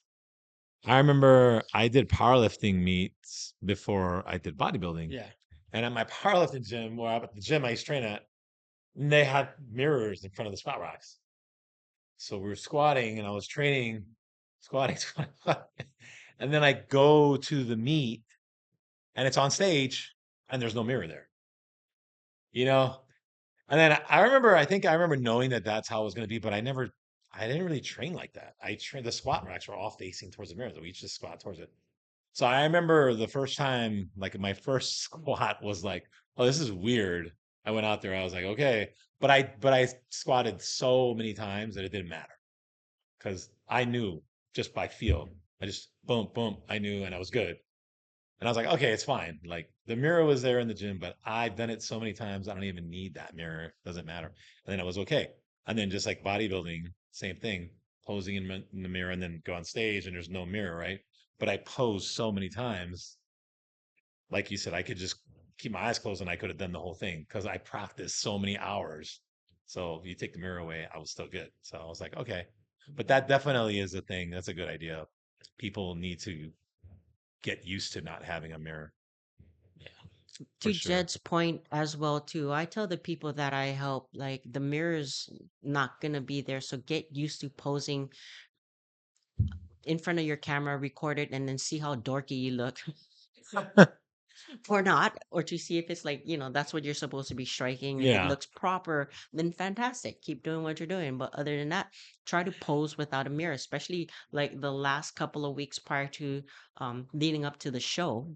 I remember I did powerlifting meets before I did bodybuilding. yeah, And at my powerlifting gym, where at the gym I used to train at, they had mirrors in front of the squat racks. So we were squatting and I was training, squatting, squatting. And then I go to the meet and it's on stage and there's no mirror there, you know? And then I think I remember knowing that that's how it was going to be, but I didn't really train like that. I trained the squat racks were all facing towards the mirror. We each just squat towards it. So I remember the first time, like my first squat was like, oh, this is weird. I went out there, I was like, okay. But I squatted so many times that it didn't matter because I knew just by feel. I just boom, boom, I knew and I was good. And I was like, okay, it's fine. Like the mirror was there in the gym, but I've done it so many times, I don't even need that mirror. Doesn't matter. And then I was okay. And then just like bodybuilding, same thing, posing in the mirror and then go on stage and there's no mirror, right? But I posed so many times, like you said, I could just keep my eyes closed and I could have done the whole thing because I practiced so many hours. So if you take the mirror away, I was still good. So I was like, okay. But that definitely is a thing. That's a good idea. People need to get used to not having a mirror for To sure. Jed's point as well too, I tell the people that I help, like the mirror's not gonna be there, so get used to posing in front of your camera, record it, and then see how dorky you look. Or not, or to see if it's like, that's what you're supposed to be striking. If it Yeah. looks proper, then fantastic. Keep doing what you're doing. But other than that, try to pose without a mirror, especially like the last couple of weeks prior to leading up to the show.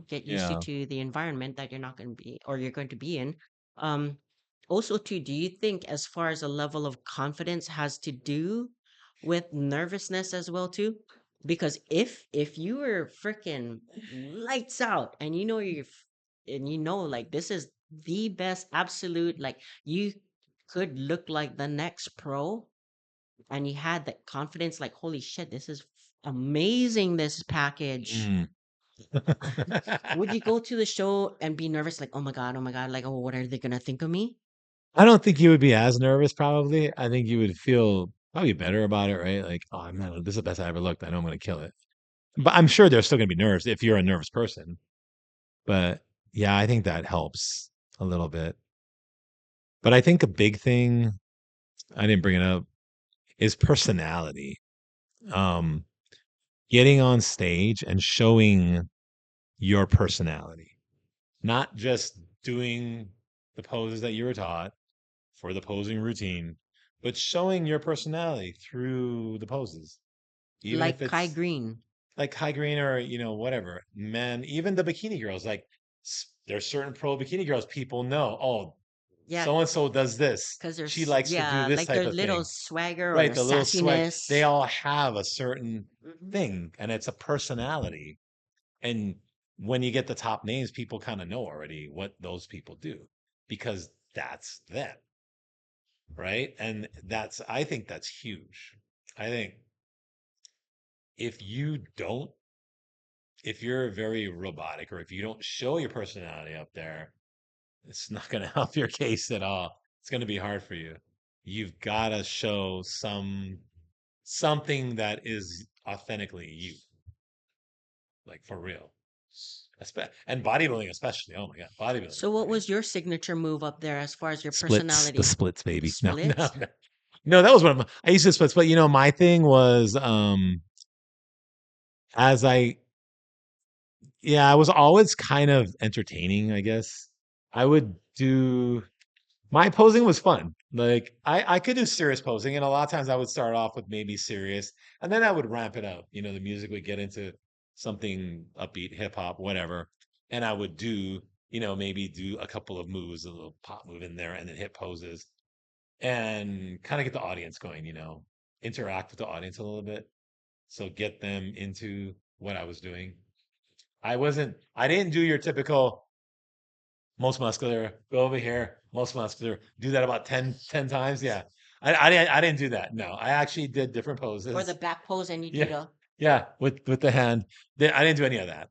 Get used Yeah. to the environment that you're not going to be or you're going to be in. Um, Also, too, do you think as far as a level of confidence has to do with nervousness as well, too? Because if you were freaking lights out and like this is the best absolute, like you could look like the next pro, and you had that confidence, like holy shit, this is amazing, this package. Mm. Would you go to the show and be nervous, like oh my god, like, oh, what are they gonna think of me? I don't think you would be as nervous, probably. I think you would feel probably better about it, right? Like, oh man, this is the best I ever looked. I know I'm going to kill it. But I'm sure there's still going to be nerves if you're a nervous person. But yeah, I think that helps a little bit. But I think a big thing, I didn't bring it up, is personality. Um, Getting on stage and showing your personality, not just doing the poses that you were taught for the posing routine, but showing your personality through the poses, even if Like Kai it's Green. like high green or whatever. Man, even the bikini girls, like there's certain pro bikini girls people know. Oh, Yeah, so and so does this. because She there's, likes to do yeah, this like type their of little thing. swagger or Right, their the little swag. They sassiness. all have a certain Mhm. thing, and it's a personality. And when you get the top names, people kind of know already what those people do because that's them, right? And I think that's huge. I think if you don't, if you're very robotic or if you don't show your personality up there, it's not going to help your case at all. It's going to be hard for you. You've got to show something that is authentically you, like for real. And bodybuilding, especially. Oh my god, bodybuilding. So what I mean, was your signature move up there as far as your the personality? splits, The baby. No, no, splits? no. No, that was one of my. I used to splits, but my thing was, as I, yeah, I was always kind of entertaining. I guess I would do. My posing was fun. Like I could do serious posing, and a lot of times I would start off with maybe serious, and then I would ramp it up. The music would get into something upbeat, hip hop, whatever, and I would do, maybe do a couple of moves, a little pop move in there, and then hit poses, and kind of get the audience going. Interact with the audience a little bit, so get them into what I was doing. I didn't do your typical most muscular, go over here, most muscular, do that about 10 times. Yeah. I didn't do that. No, I actually did different Or the poses. back pose and you do Yeah. the Yeah. With the hand. I didn't do any of that.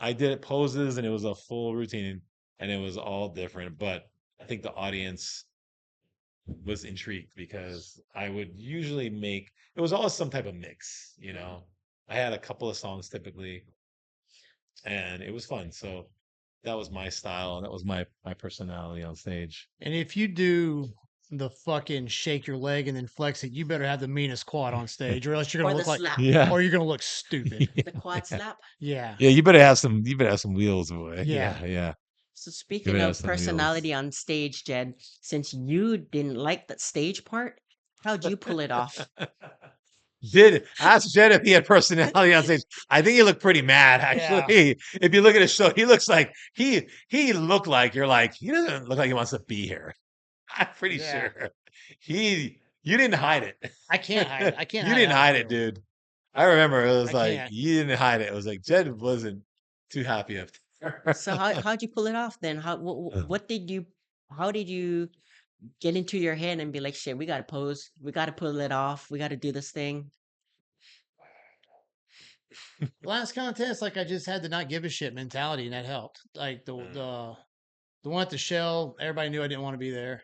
I did poses and it was a full routine and it was all different. But I think the audience was intrigued because I would usually it was always some type of mix. I had a couple of songs typically and it was fun. So that was my style and that was my personality on stage. And if you do the fucking shake your leg and then flex it, you better have the meanest quad on stage, or else you're or gonna the look like, slap, Yeah. or you're gonna look stupid. Yeah. the quad Yeah. slap. Yeah, Yeah, you better have some wheels, boy. yeah. Yeah, yeah. So You speaking better have of some wheels. personality on stage, Jed, since you didn't like that stage part, how'd you pull it off? Did ask Jed if he had personality on stage. I think he looked pretty mad, Yeah, actually. If you look at his show, he looks like he looked like you're like, he doesn't look like he wants to be here. I'm pretty yeah. sure. You didn't hide I can't hide it. it. I can't You hide didn't how I hide it, feel. dude. I remember it was I like can't. you didn't hide it. It was like Jed wasn't too happy up So there. how'd you pull it off then? What did you how did you get into your head and be like, shit, we gotta pose, we gotta pull it off, we gotta do this thing? Last contest, like I just had the not give a shit mentality, and that helped. Like the one at the Shell, everybody knew I didn't want to be there.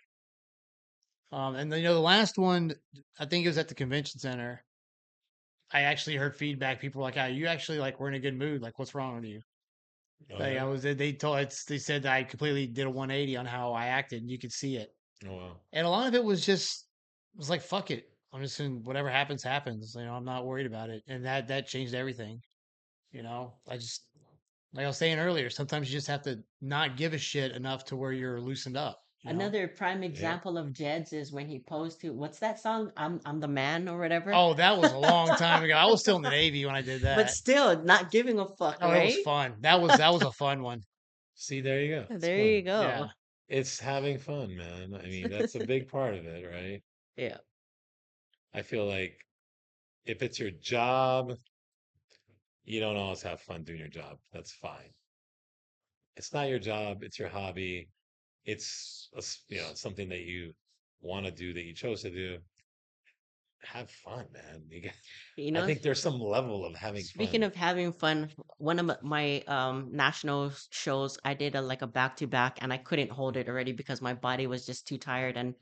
And then, the last one, I think it was at the convention center. I actually heard feedback. People were like, "Ah, you actually like we're in a good mood. Like, what's wrong with you?" Oh Like I yeah. was, they said that I completely did a 180 on how I acted, and you could see it. Oh wow. And a lot of it was just, it was like, fuck it. I'm just in whatever happens, happens. I'm not worried about it, and that changed everything. I just, like I was saying earlier, sometimes you just have to not give a shit enough to where you're loosened up. Another prime Yeah. example of Jed's is when he posed to what's that song? I'm the man or whatever. Oh, that was a long time ago. I was still in the Navy when I did But that. still not giving a fuck, Oh, it was right? fun. That was a fun one. See, there you go. It's There fun. you go. Yeah. It's having fun, man. I mean, that's a big part of it, right? Yeah. I feel like if it's your job, you don't always have fun doing your job. That's fine. It's not your job, it's your hobby. Something that you want to do that you chose to do. Have fun, man. You I know, think there's some level of having speaking fun, of having fun, one of my national shows, I did like a back to back, and I couldn't hold it already because my body was just too tired and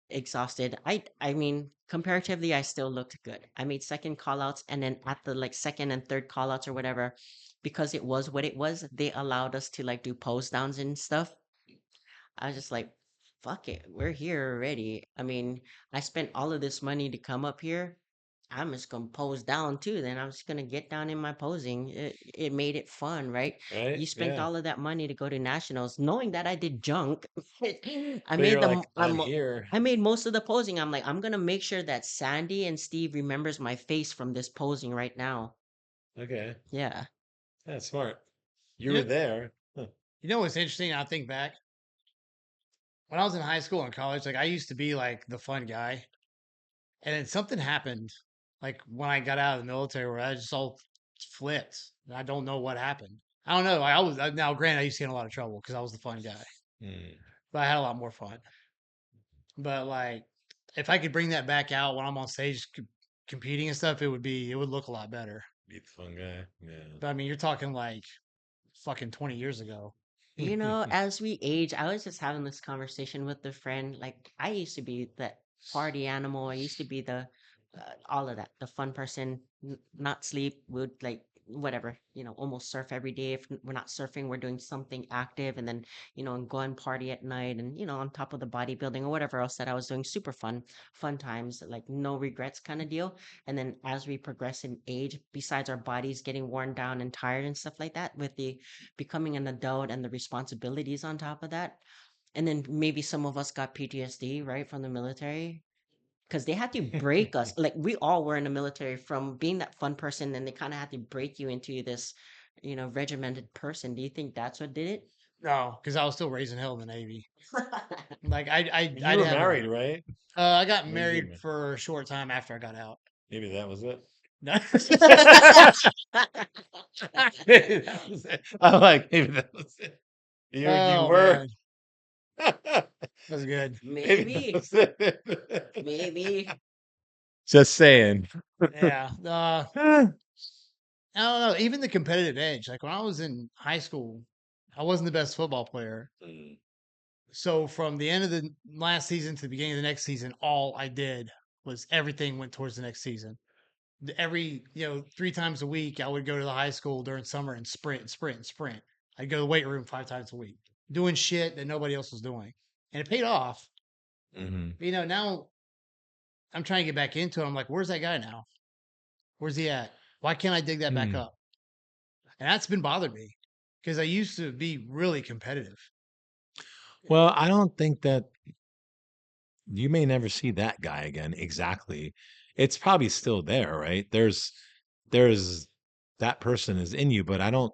exhausted. I mean, comparatively, I still looked good. I made second call outs, and then at the like second and third call outs or whatever, because it was what it was, they allowed us to like do pose downs and stuff. I was just like, fuck it, we're here already. I mean, I spent all of this money to come up here. I'm just gonna pose down too. Then I'm just gonna get down in my posing. It made it fun, right? right? You spent Yeah. all of that money to go to nationals, knowing that I did junk. I But made you're them. like, I'm here. I made most of the posing. I'm like, I'm gonna make sure that Sandy and Steve remembers my face from this posing right now. Okay. Yeah. That's smart. You You were know, there. Huh. you know what's interesting? I think back when I was in high school and college, like I used to be like the fun guy, and then something happened, like when I got out of the military, where I just all flipped. And I don't know what happened. I don't know. Now, granted, I used to get in a lot of trouble because I was the fun guy, Hmm. but I had a lot more fun. But like, if I could bring that back out when I'm on stage competing and stuff, it would look a lot better. Be the fun guy. Yeah. But I mean, you're talking like fucking 20 years ago. You know, as we age, I was just having this conversation with a friend. Like, I used to be that party animal. I used to be the all of that, the fun person, not sleep, would like whatever, almost surf every day. If we're not surfing, we're doing something active, and then, and go and party at night, and, on top of the bodybuilding or whatever else that I was doing, super fun times, like no regrets kind of deal. And then as we progress in age, besides our bodies getting worn down and tired and stuff like that, with the becoming an adult and the responsibilities on top of that, and then maybe some of us got PTSD, right, from the military, because they had to break us. Like we all were in the military from being that fun person, and they kind of had to break you into this, regimented person. Do you think that's what did it? No, because I was still raising hell in the Navy. Like I You didn't were have a. married, right? I got When did you get married married? for a short time after I got out. Maybe that was it. No. Maybe that was it. I'm like, maybe that was it. You Oh were. man, that's good. Maybe that Maybe, was it. maybe. Just saying. Yeah. I don't know. Even the competitive edge. Like when I was in high school, I wasn't the best football player. Mm. So from the end of the last season to the beginning of the next season, all I did was everything went towards the next season. Every 3 times a week, I would go to the high school during summer and sprint and sprint and sprint. I'd go to the weight room 5 times a week, doing shit that nobody else was doing, and it paid off. Mhm. But, now I'm trying to get back into it. I'm like, where's that guy now? Where's he at? Why can't I dig that back Mm. up? And that's been bothering me because I used to be really competitive. Well, I don't think that you may never see that guy again exactly. It's probably still there, right? There's that person is in you, but I don't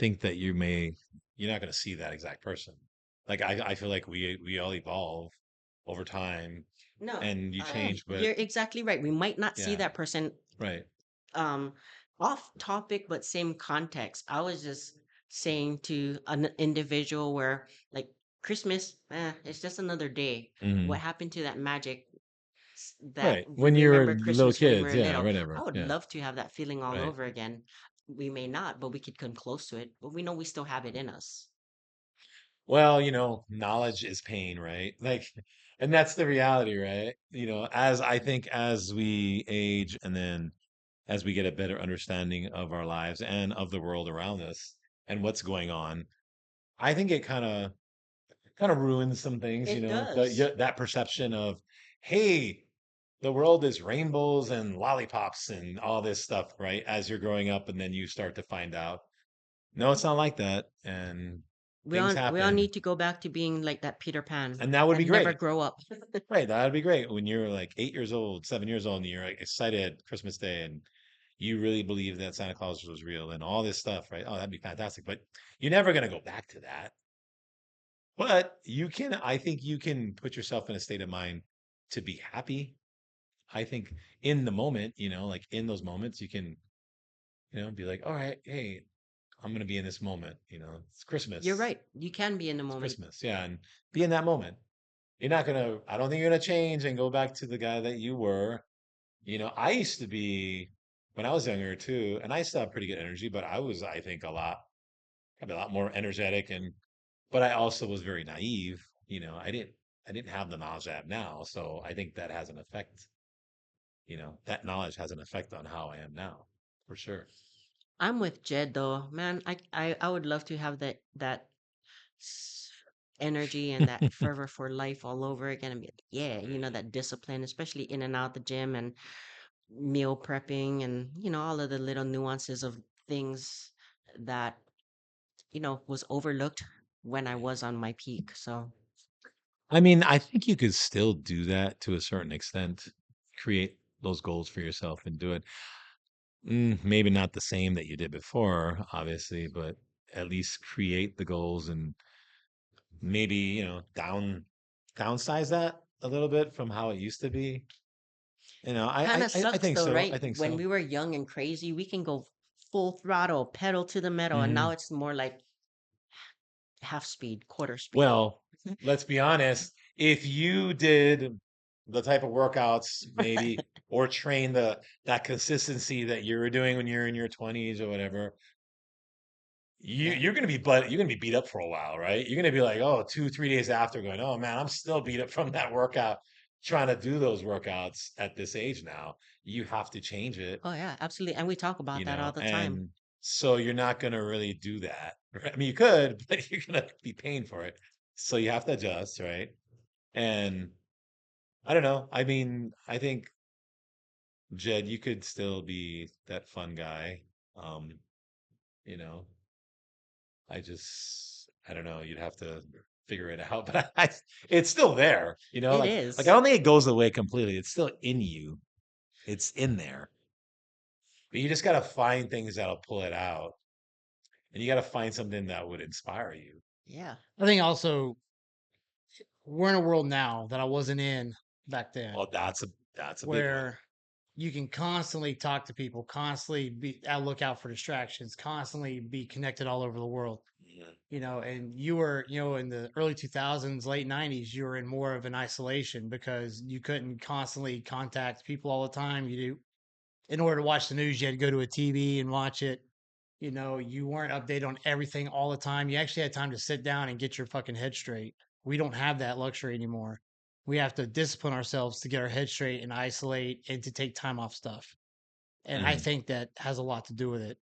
think that you're not going to see that exact person. Like I feel like we all evolve over time No, and you change, but you're exactly right. We might not see yeah, that person right. um off topic, but same context. I was just saying to an individual where, like, Christmas, it's just another day. Hmm. What happened to that magic that Right. we When you were remember little Christmas when we kids, were yeah, little? whatever. I would Yeah, love to have that feeling all right. over again. We may not, but we could come close to it. But we know we still have it in us. Well, knowledge is pain, right? Like, and that's the reality, right? As I think as we age and then as we get a better understanding of our lives and of the world around us and what's going on, I think it kind of ruins some things, It does. that perception of, hey, the world is rainbows and lollipops and all this stuff, right? As you're growing up, and then you start to find out, no, it's not like that, and We things all we all happen, need to go back to being like that Peter Pan and that would be and never great. grow up. Right, that'd be great when you're like 8 years old, 7 years old, and you're like excited Christmas Day, and you really believe that Santa Claus was real and all this stuff, right? Oh, that'd be fantastic. But you're never gonna go back to that. But I think you can put yourself in a state of mind to be happy. I think in the moment, like in those moments, you can, be like, all right, hey, I'm gonna be in this moment. It's You're Christmas. right. You can be in the It's moment. Christmas. Yeah, and be in that moment. I don't think you're gonna change and go back to the guy that you were. I used to be when I was younger too, and I still have pretty good energy, but I think, probably a lot more energetic, but I also was very naive. I didn't have the knowledge I have now. So I think that has an effect, that knowledge has an effect on how I am now, for sure. I'm with Jed though, man. I would love to have that energy and that fervor for life all over again, and be like, yeah, that discipline, especially in and out the gym and meal prepping, and all of the little nuances of things that was overlooked when I was on my peak. So I mean, I think you could still do that to a certain extent, create those goals for yourself and do it. Maybe not the same that you did before, obviously, but at least create the goals and maybe, downsize that a little bit from how it used to be. kind of I sucks think though, so. right? I think When so. we were young and crazy, we can go full throttle, pedal to the metal, and Hmm. now it's more like half speed, quarter speed. Well, let's be honest. If you did the type of workouts, maybe, or train that consistency that you were doing when you're in your 20s or whatever, Yeah. you're gonna be beat up for a while, right? You're gonna be like, oh, 2, 3 days after, going, oh man, I'm still beat up from that workout. trying to do those workouts at this age now. You have to change it, Oh yeah, absolutely. And we talk about that all the time. and so you're not going to really do that. Right? I mean, you could, but you're going to be paying for it. So you have to adjust, right? And I don't know. I mean, I think Jed, you could still be that fun guy. Um, you know, I don't know. You'd have to figure it out, but it's still there. It Like I is. don't think it goes away completely. It's still in you. It's in there, but you just got to find things that'll pull it out, and you got to find something that would inspire you. Yeah. I think also we're in a world now that I wasn't in back then, Well, that's a big one. where you can constantly talk to people, constantly be look out for distractions, constantly be connected all over the world. Yeah. And you were, in the early 2000s, late 90s, you were in more of an isolation because you couldn't constantly contact people all the time. In order to watch the news, you had to go to a TV and watch it. You weren't updated on everything all the time. You actually had time to sit down and get your fucking head straight. We don't have that luxury anymore. We have to discipline ourselves to get our head straight and isolate and to take time off stuff. And I Mhm. think that has a lot to do with it.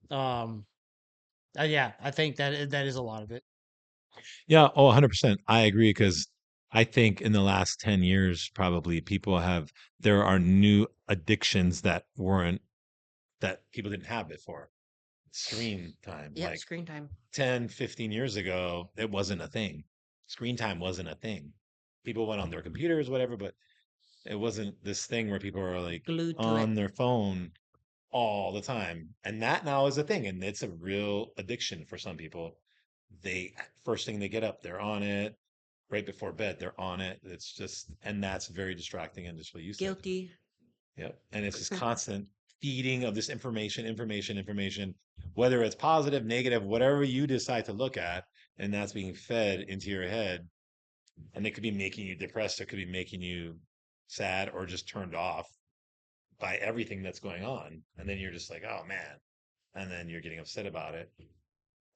Um, yeah, I think that is a lot of it. Yeah, oh, 100%. I agree because I think in the last 10 years, probably there are new addictions that people didn't have before. Screen time, Yep, like screen time. 10, 15 years ago, it wasn't a thing. Screen time wasn't a thing. People went on their computers, whatever, but it wasn't this thing where people are like Glued to it. on their phone all the time. And that now is a thing. And it's a real addiction for some people. They first thing they get up, they're on it. Right before bed, they're on it. It's just, and that's very distracting. And just what you said. Guilty. Yep. And it's this constant feeding of this information, whether it's positive, negative, whatever you decide to look at, and that's being fed into your head. And it could be making you depressed, it could be making you sad or just turned off by everything that's going on. And then you're just like, oh man. And then you're getting upset about it.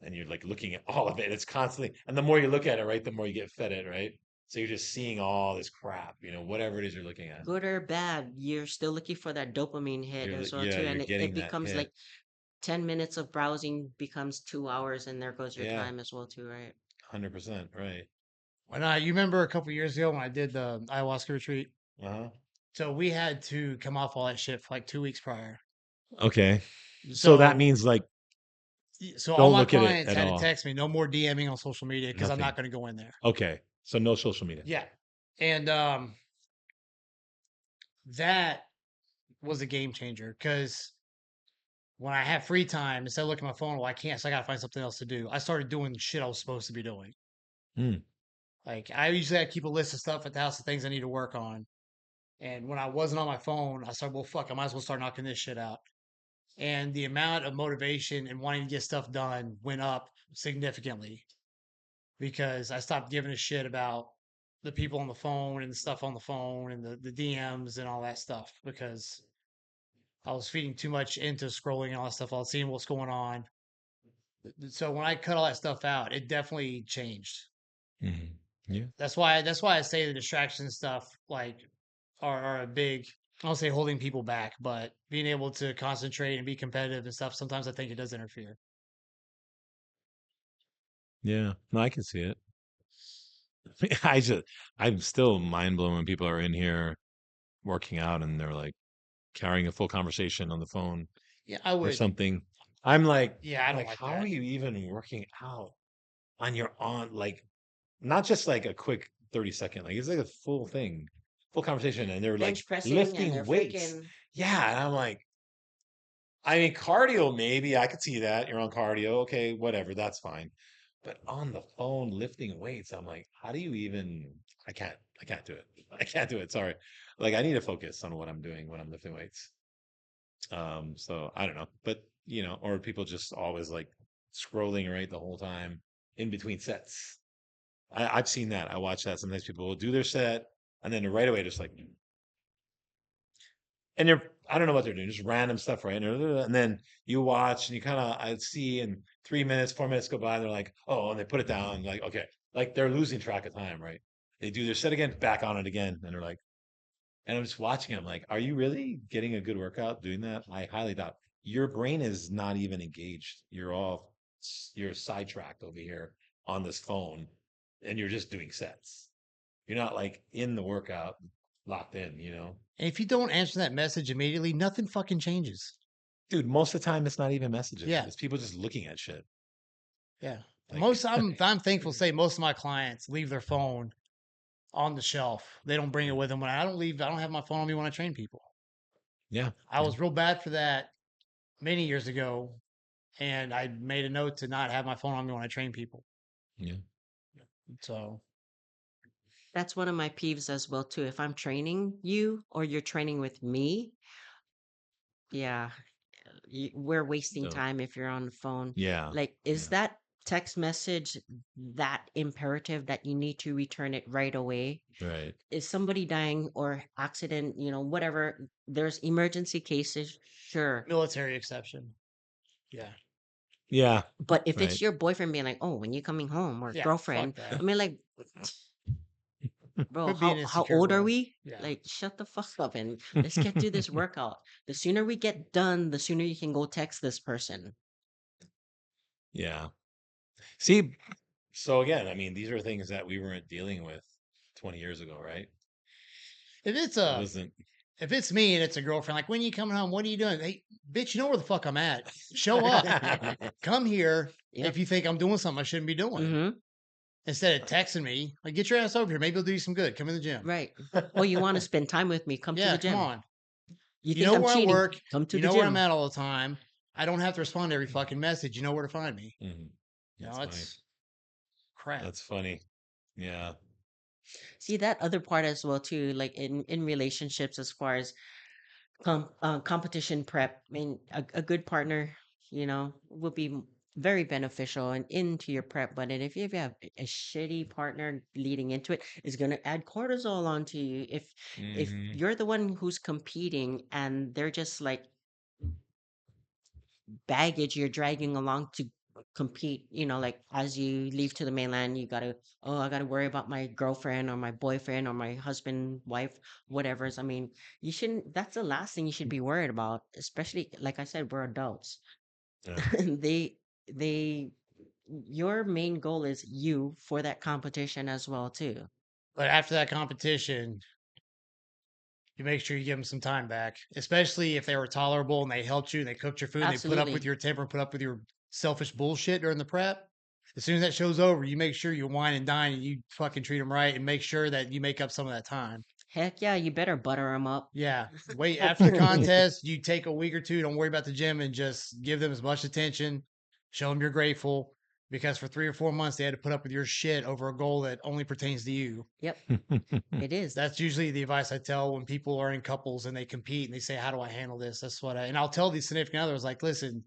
And you're like looking at all of it. It's constantly, and the more you look at it, right, the more you get fed it, right? So you're just seeing all this crap, whatever it is you're looking at. Good or bad, you're still looking for that dopamine hit as well Yeah, too. you're And it getting that becomes hit. like 10 minutes of browsing becomes 2 hours and there goes your Yeah, time as well too, right? 100%. Right. You remember a couple years ago when I did the ayahuasca retreat? Uh-huh. So we had to come off all that shit for like 2 weeks prior. Okay. So that So means like all don't my look at it clients at had to all. text me, no more DMing on social media because I'm not Nothing. going to go in there. Okay. So no social media. Yeah. And that was a game changer because when I have free time, instead of looking at my phone, well, I can't, so I got to find something else to do. I started doing the shit I was supposed to be doing. Mm. Like I usually keep a list of stuff at the house of things I need to work on. And when I wasn't on my phone, I started, well, fuck, I might as well start knocking this shit out. And the amount of motivation and wanting to get stuff done went up significantly because I stopped giving a shit about the people on the phone and the stuff on the phone and the DMs and all that stuff because I was feeding too much into scrolling and all that stuff. I was seeing what's going on. So when I cut all that stuff out, it definitely changed. Mhm. Yeah. That's why I say the distraction stuff like are a big, I don't say holding people back, but being able to concentrate and be competitive and stuff. Sometimes I think it does interfere. Yeah. No, I can see it. I just I'm still mind blown when people are in here working out and they're like carrying a full conversation on the phone Yeah, I or would. something. I'm like Yeah, I I'm don't like, like how are that. you even working out on your on like not just like a quick 30-second, like it's like a full thing, full conversation, and they're like Bench pressing and they're lifting weights. freaking Yeah, and I'm like, I mean, cardio, maybe I could see that. You're on cardio, okay, whatever, that's fine. But on the phone lifting weights, I'm like, how do you even I can't do it. I can't do it. Sorry. Like I need to focus on what I'm doing when I'm lifting weights. So I don't know. But or people just always like scrolling right the whole time in between sets. I've seen that. I watch that. Sometimes people will do their set and then right away just like and they're I don't know what they're doing, just random stuff, right? And then you watch and you kind of I see in 3 minutes, 4 minutes go by, and they're like, oh, and they put it down, like okay, like they're losing track of time, right? They do their set again, back on it again, and they're like, and I'm just watching. I'm like, are you really getting a good workout doing that? I highly doubt. Your brain is not even engaged. You're sidetracked over here on this phone, and you're just doing sets. You're not like in the workout, locked in. And if you don't answer that message immediately, nothing fucking changes. Dude. Most of the time, it's not even messages. Yeah. It's people just looking at shit. Yeah. Like, I'm thankful to say most of my clients leave their phone on the shelf. They don't bring it with them. When I don't leave, I don't have my phone on me when I train people. yeah, I yeah, was real bad for that many years ago, and I made a note to not have my phone on me when I train people. yeah. So That's one of my peeves as well too. If I'm training you or you're training with me, yeah, we're wasting Don't. time if you're on the phone. Yeah, Like, is yeah. that text message that imperative that you need to return it right away? Right. Is somebody dying or accident, whatever, there's emergency cases, sure. military exception. Yeah. Yeah. But if it's Right. your boyfriend being like, "Oh, when you coming home?" or Yeah. girlfriend, Fuck that. I mean, like, bro, Quit being how insecure, old are bro. we? Yeah. Like, shut the fuck up and let's get through this workout. The sooner we get done, the sooner you can go text this person. Yeah. See, so again, I mean, these are things that we weren't dealing with 20 years ago, right? If it's It a wasn't. if it's me and it's a girlfriend, like when you coming home, what are you doing? Hey, bitch, you know where the fuck I'm at. Show up. Come here if Yep. you think I'm doing something I shouldn't be doing. Mm-hmm. Instead of texting me, like get your ass over here. Maybe it'll do you some good. Come in the gym. Right. Oh, you want to spend time with me? Come to Yeah, the come gym. on. You You think know I'm where I cheating? work. Come to You the know where I'm gym. at all the time. I don't have to respond to every fucking message. You know where to find me. Mhm. You That's know, funny. it's crap. That's funny. Yeah. See that other part as well too, like in relationships, as far as competition prep. I mean, a good partner, will be very beneficial and into your prep. But then if you have a shitty partner leading into it, it's gonna add cortisol onto you. If Hmm. you're the one who's competing and they're just like baggage you're dragging along to compete, like as you leave to the mainland, you gotta, oh, I gotta worry about my girlfriend or my boyfriend or my husband, wife, whatever's. I mean, you shouldn't, that's the last thing you should be worried about, especially like I said, we're adults. Yeah. They your main goal is you for that competition as well too. But after that competition, you make sure you give them some time back, especially if they were tolerable and they helped you and they cooked your food and they put up with Absolutely. your temper, put up with your selfish bullshit during the prep. As soon as that show's over, you make sure you wine and dine and you fucking treat them right and make sure that you make up some of that time. Heck yeah, you better butter them up. Yeah. Wait after the contest, you take a week or two, don't worry about the gym and just give them as much attention. Show them you're grateful because for 3 or 4 months they had to put up with your shit over a goal that only pertains to you. Yep, it is. That's usually the advice I tell when people are in couples and they compete and they say, "How do I handle this?" That's what and I'll tell these significant others, like, "Listen,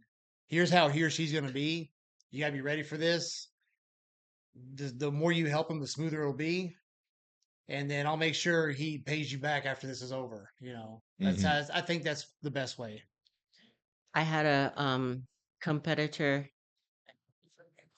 here's how he or she's going to be. You got to be ready for this. The more you help him, the smoother it'll be, and then I'll make sure he pays you back after this is over." That's Hmm. how I think that's the best way. I had a competitor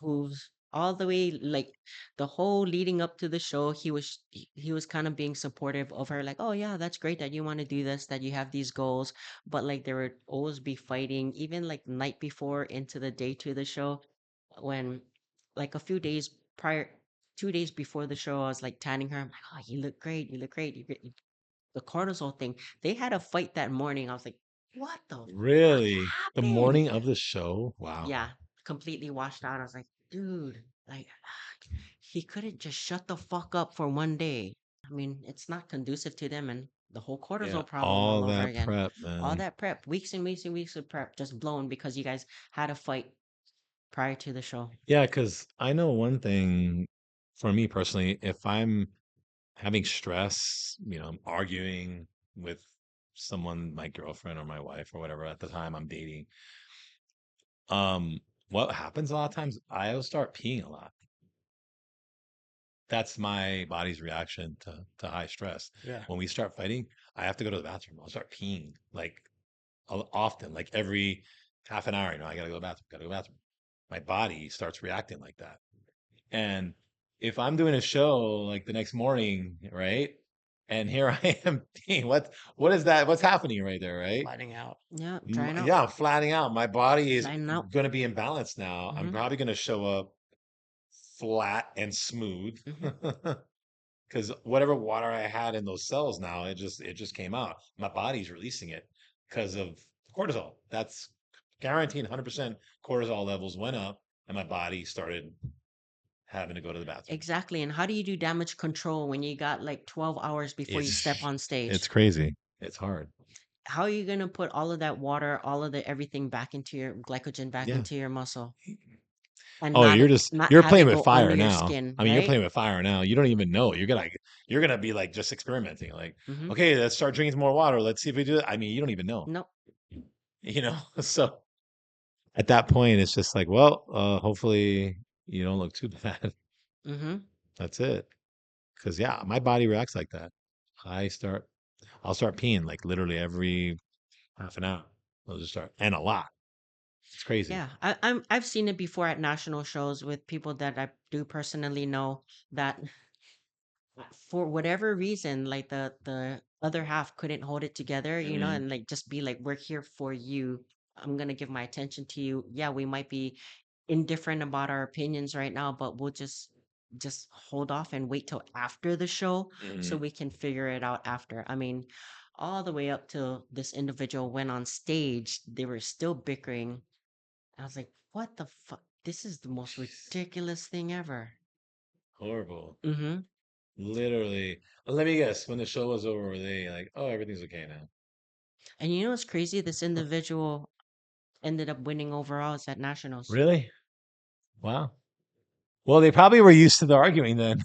who's all the way, like, the whole leading up to the show, he was kind of being supportive of her, like, oh yeah, that's great that you want to do this, that you have these goals. But like there would always be fighting, even like night before into the day to the show, when like a few days prior, 2 days before the show, I was like tanning her. I'm like, oh, you look great, you look great, the cortisol thing. They had a fight that morning. I was like, what the fuck Really? The happened? morning of the show? Wow. Yeah, completely washed out. I was like, dude, like, he couldn't just shut the fuck up for one day. I mean, it's not conducive to them, and the whole Yeah. cortisol problem all All over that again. prep, All man. that prep, weeks and weeks and weeks of prep, just blown because you guys had a fight prior to the show. Yeah, because I know one thing for me personally, if I'm having stress, I'm arguing with someone, my girlfriend or my wife or whatever at the time I'm dating, um, what happens a lot of times, I'll start peeing a lot. That's my body's reaction to high stress. Yeah. When we start fighting, I have to go to the bathroom. I'll start peeing like often, like every half an hour. I gotta go to the bathroom, gotta go to the bathroom. My body starts reacting like that. And if I'm doing a show like the next morning, right? And here I am peeing. What is that? What's happening right there, right? Flattening out. Yeah, drying out, Yeah, I'm flattening out. My body is flattening out. going to be imbalanced now. I'm Mm-hmm. probably going to show up flat and smooth Mm-hmm. because whatever water I had in those cells now, it just came out. My body's releasing it because of cortisol. That's guaranteed 100% cortisol levels went up and my body started having to go to the bathroom. Exactly. And how do you do damage control when you got like 12 hours before you step It's on it's stage? crazy. It's hard. How are you going to put all of that water, all of the everything back into your glycogen, back Yeah. into your muscle and Oh, not you're have playing it with go under fire your now. skin, I mean, you're right? playing with fire now. You don't even know. You're gonna be like just experimenting. Like, Mm-hmm. okay, let's start drinking some more water. Let's see if we do it. I mean, you don't even know. Nope. You know. So at that point, it's just like, well, hopefully you don't look too bad. Mm-hmm. That's it. Because yeah, my body reacts like that. I start, I'll start peeing like literally every half an hour. I'll just start, and a lot. It's crazy. Yeah, I've seen it before at national shows with people that I do personally know that for whatever reason, like the other half couldn't hold it together, Hmm. and like just be like, we're here for you. I'm gonna give my attention to you. Yeah, we might be indifferent about our opinions right now, but we'll just hold off and wait till after the show so Hmm. we can figure it out after. I mean, all the way up till this individual went on stage, they were still bickering. I was like, what the fuck? This is the most ridiculous thing ever. Horrible. Mm-hmm. Literally. Let me guess. When the show was over, were they like, "Oh, everything's okay now"? And you know what's crazy? This individual ended up winning overalls at nationals. Really? Wow. Well, they probably were used to the arguing then.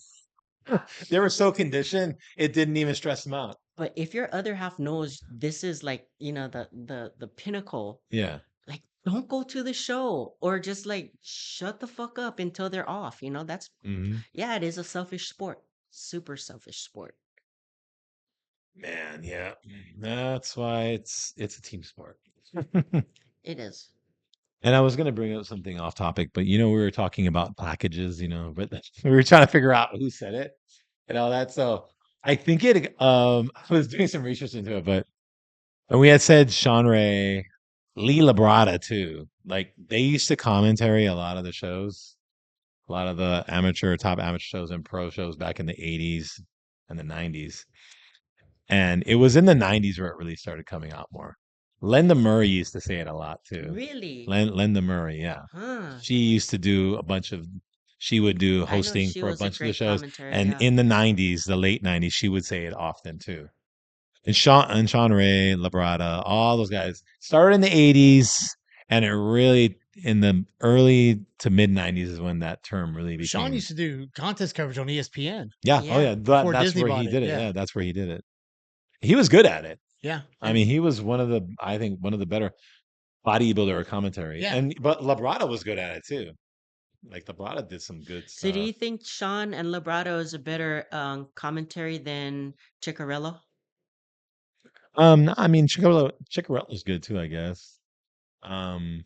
They were so conditioned, it didn't even stress them out. But if your other half knows this is like, the pinnacle, Yeah. like don't go to the show or just like shut the fuck up until they're off. That's Hmm. yeah, it is a selfish sport. Super selfish sport. Man, yeah. That's why it's a team sport. It is. And I was going to bring up something off topic, but we were talking about packages, but we were trying to figure out who said it and all that. So I think I was doing some research into it, but and we had said Sean Ray, Lee Labrada too. Like they used to commentary a lot of the shows, a lot of the top amateur shows and pro shows back in the 80s and the 90s. And it was in the 90s where it really started coming out more. Linda Murray used to say it a lot too. Really? Linda Murray, yeah. Huh. She used to do she would do I know hosting she for a was a bunch of the great shows. commentator, And yeah. in the 90s, the late 90s, she would say it often too. And Sean Ray, Labrada, all those guys started in the 80s, and it really in the early to mid 90s is when that term really Sean became. used to do contest coverage on ESPN Yeah, oh Yeah. yeah, before that's Disney where he bought it. did it. Yeah. Yeah, that's where he did it. He was good at it. Yeah. I mean, he was I think one of the better bodybuilder commentary, Yeah. but Labrada was good at it too. Like Labrada did some good So do you stuff. think Sean and Labrado is a better commentary than Ciccarello? I mean, Chicarella's good too, I guess. Um,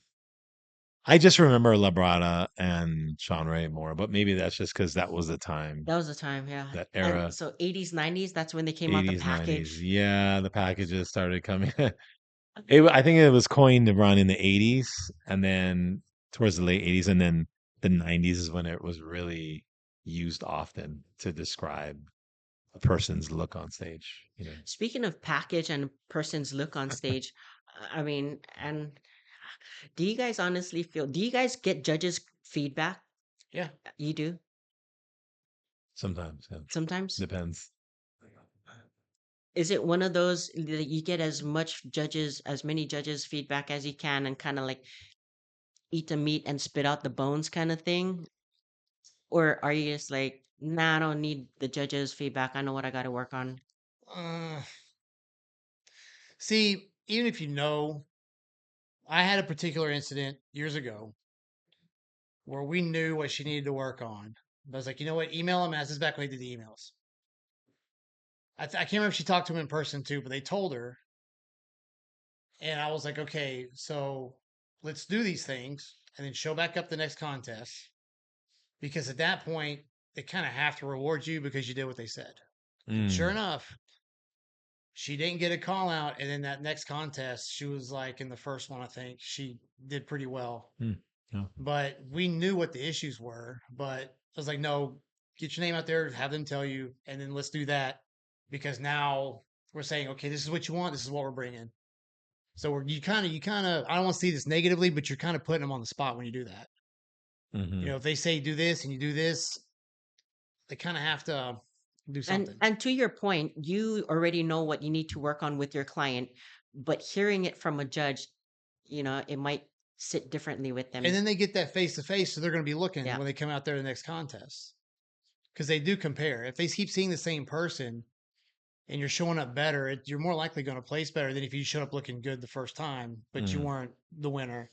I just remember Labrada and Sean Ray more, but maybe that's just because that was the time, That was the time, yeah. that And era, so 80s, 90s, that's when they came out the 80s, 90s. package. Yeah, the packages started coming. I think it was coined to run in the 80s and then towards the late 80s. And then the 90s is when it was really used often to describe a person's look on stage. Speaking of package and a person's look on stage, I mean, and do you guys honestly do you guys get judges' feedback? Yeah. You do Sometimes, yeah. sometimes? Depends. Is it one of those that you get as many judges' feedback as you can and kind of like eat the meat and spit out the bones kind of thing? Or are you just like, nah, I don't need the judges' feedback. I know what I got to work on. Uh, See, even if I had a particular incident years ago where we knew what she needed to work on. But I was like, you know what? Email him. This is back when they did the emails. I can't remember if she talked to him in person too, but they told her. And I was like, okay, so let's do these things and then show back up the next contest. Because at that point, they kind of have to reward you because you did what they said. And sure Mm. enough, she didn't get a call out. And then that next contest, she was like in the first one, I think she did pretty well. Mm. Oh. But we knew what the issues were. But I was like, no, get your name out there, have them tell you, and then let's do that because now we're saying, okay, this is what you want, this is what we're bringing. So you kind of, I don't want to see this negatively, but you're kind of putting them on the spot when you do that. You Mm-hmm. know, if they say do this and you do this, they kind of have to do And something. and to your point, you already know what you need to work on with your client, but hearing it from a judge, it might sit differently with And them. then they get that face to face, so they're going to be looking Yeah. when they come out there the next contest because they do compare. If they keep seeing the same person and you're showing up better, you're more likely going to place better than if you showed up looking good the first time, but you Mm. weren't the winner.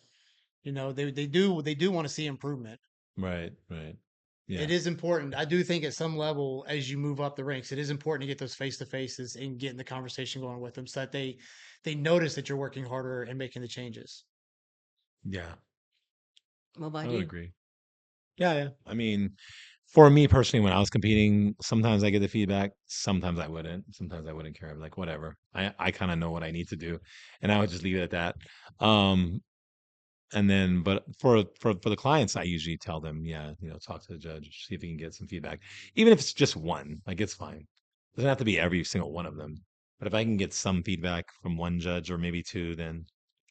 You know, they do want to see improvement. Right. Right. Yeah. It is important. I do think at some level, as you move up the ranks, it is important to get those face to faces and getting the conversation going with them so that they notice that you're working harder and making the changes. Yeah. What I about would you? agree. Yeah. Yeah. I mean, for me personally, when I was competing, sometimes I get the feedback. Sometimes I wouldn't. Sometimes I wouldn't care. I'm like, whatever. I kind of know what I need to do, and I would just leave it at that. Um, And then, but for the clients, I usually tell them, yeah, talk to the judge, see if you can get some feedback, even if it's just one, like it's fine. Doesn't have to be every single one of them, but if I can get some feedback from one judge or maybe two, then,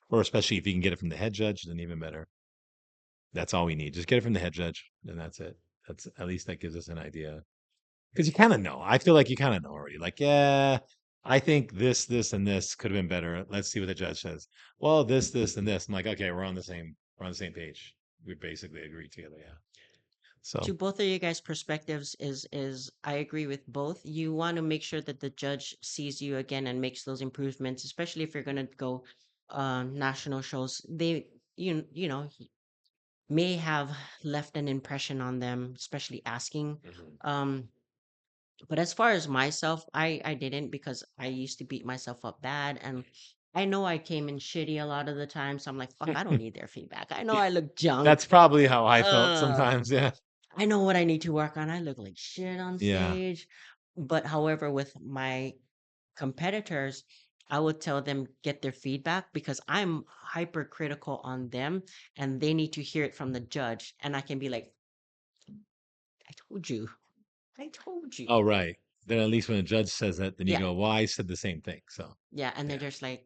or especially if you can get it from the head judge, then even better. That's all we need. Just get it from the head judge, and that's it. That's at least that gives us an idea because you kind of know. I feel like you kind of know already. Like, yeah, I think this, and this could have been better. Let's see what the judge says. Well, this, and this. I'm like, okay, we're on the same page. We basically agreed together. Yeah. To So, both of you guys' perspectives is I agree with both. You want to make sure that the judge sees you again and makes those improvements, especially if you're gonna go national shows. They you know may have left an impression on them, especially asking. mhm. Um, but as far as myself, I didn't because I used to beat myself up bad, and I know I came in shitty a lot of the time. So I'm like, fuck, I don't need their feedback. I know Yeah, I look junk. that's probably how I felt Uh, sometimes. Yeah. I know what I need to work on. I look like shit on Yeah. stage. But however, with my competitors, I would tell them get their feedback because I'm hypercritical on them and they need to hear it from the judge. And I can be like, I told you. I told you. Oh, right. Then at least when a judge says that, then you Yeah. go, well, I said the same thing. So, Yeah. And they're yeah. just like,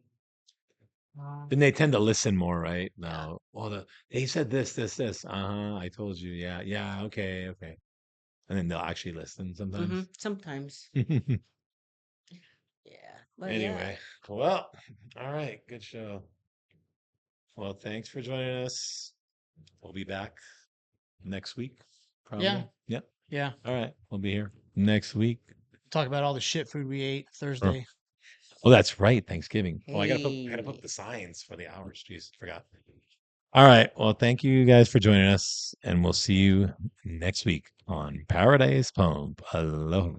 Then they tend to okay. listen more, right? Yeah. No, well, they said this. Uh-huh. I told you. Yeah, yeah. Okay, okay. And then they'll actually listen sometimes. Sometimes. Yeah. But yeah. Anyway, well, all right. Good show. Well, thanks for joining us. We'll be back next week, Yeah, probably. Yep. yeah. All right. We'll be here next week. Talk about all the shit food we ate Or- Thursday. Oh, that's right. Thanksgiving. Oh, I gotta put Hey. the signs for the hours. Jeez, forgot. All right. Well, thank you guys for joining us, and we'll see you next week on Paradise Pump. Aloha.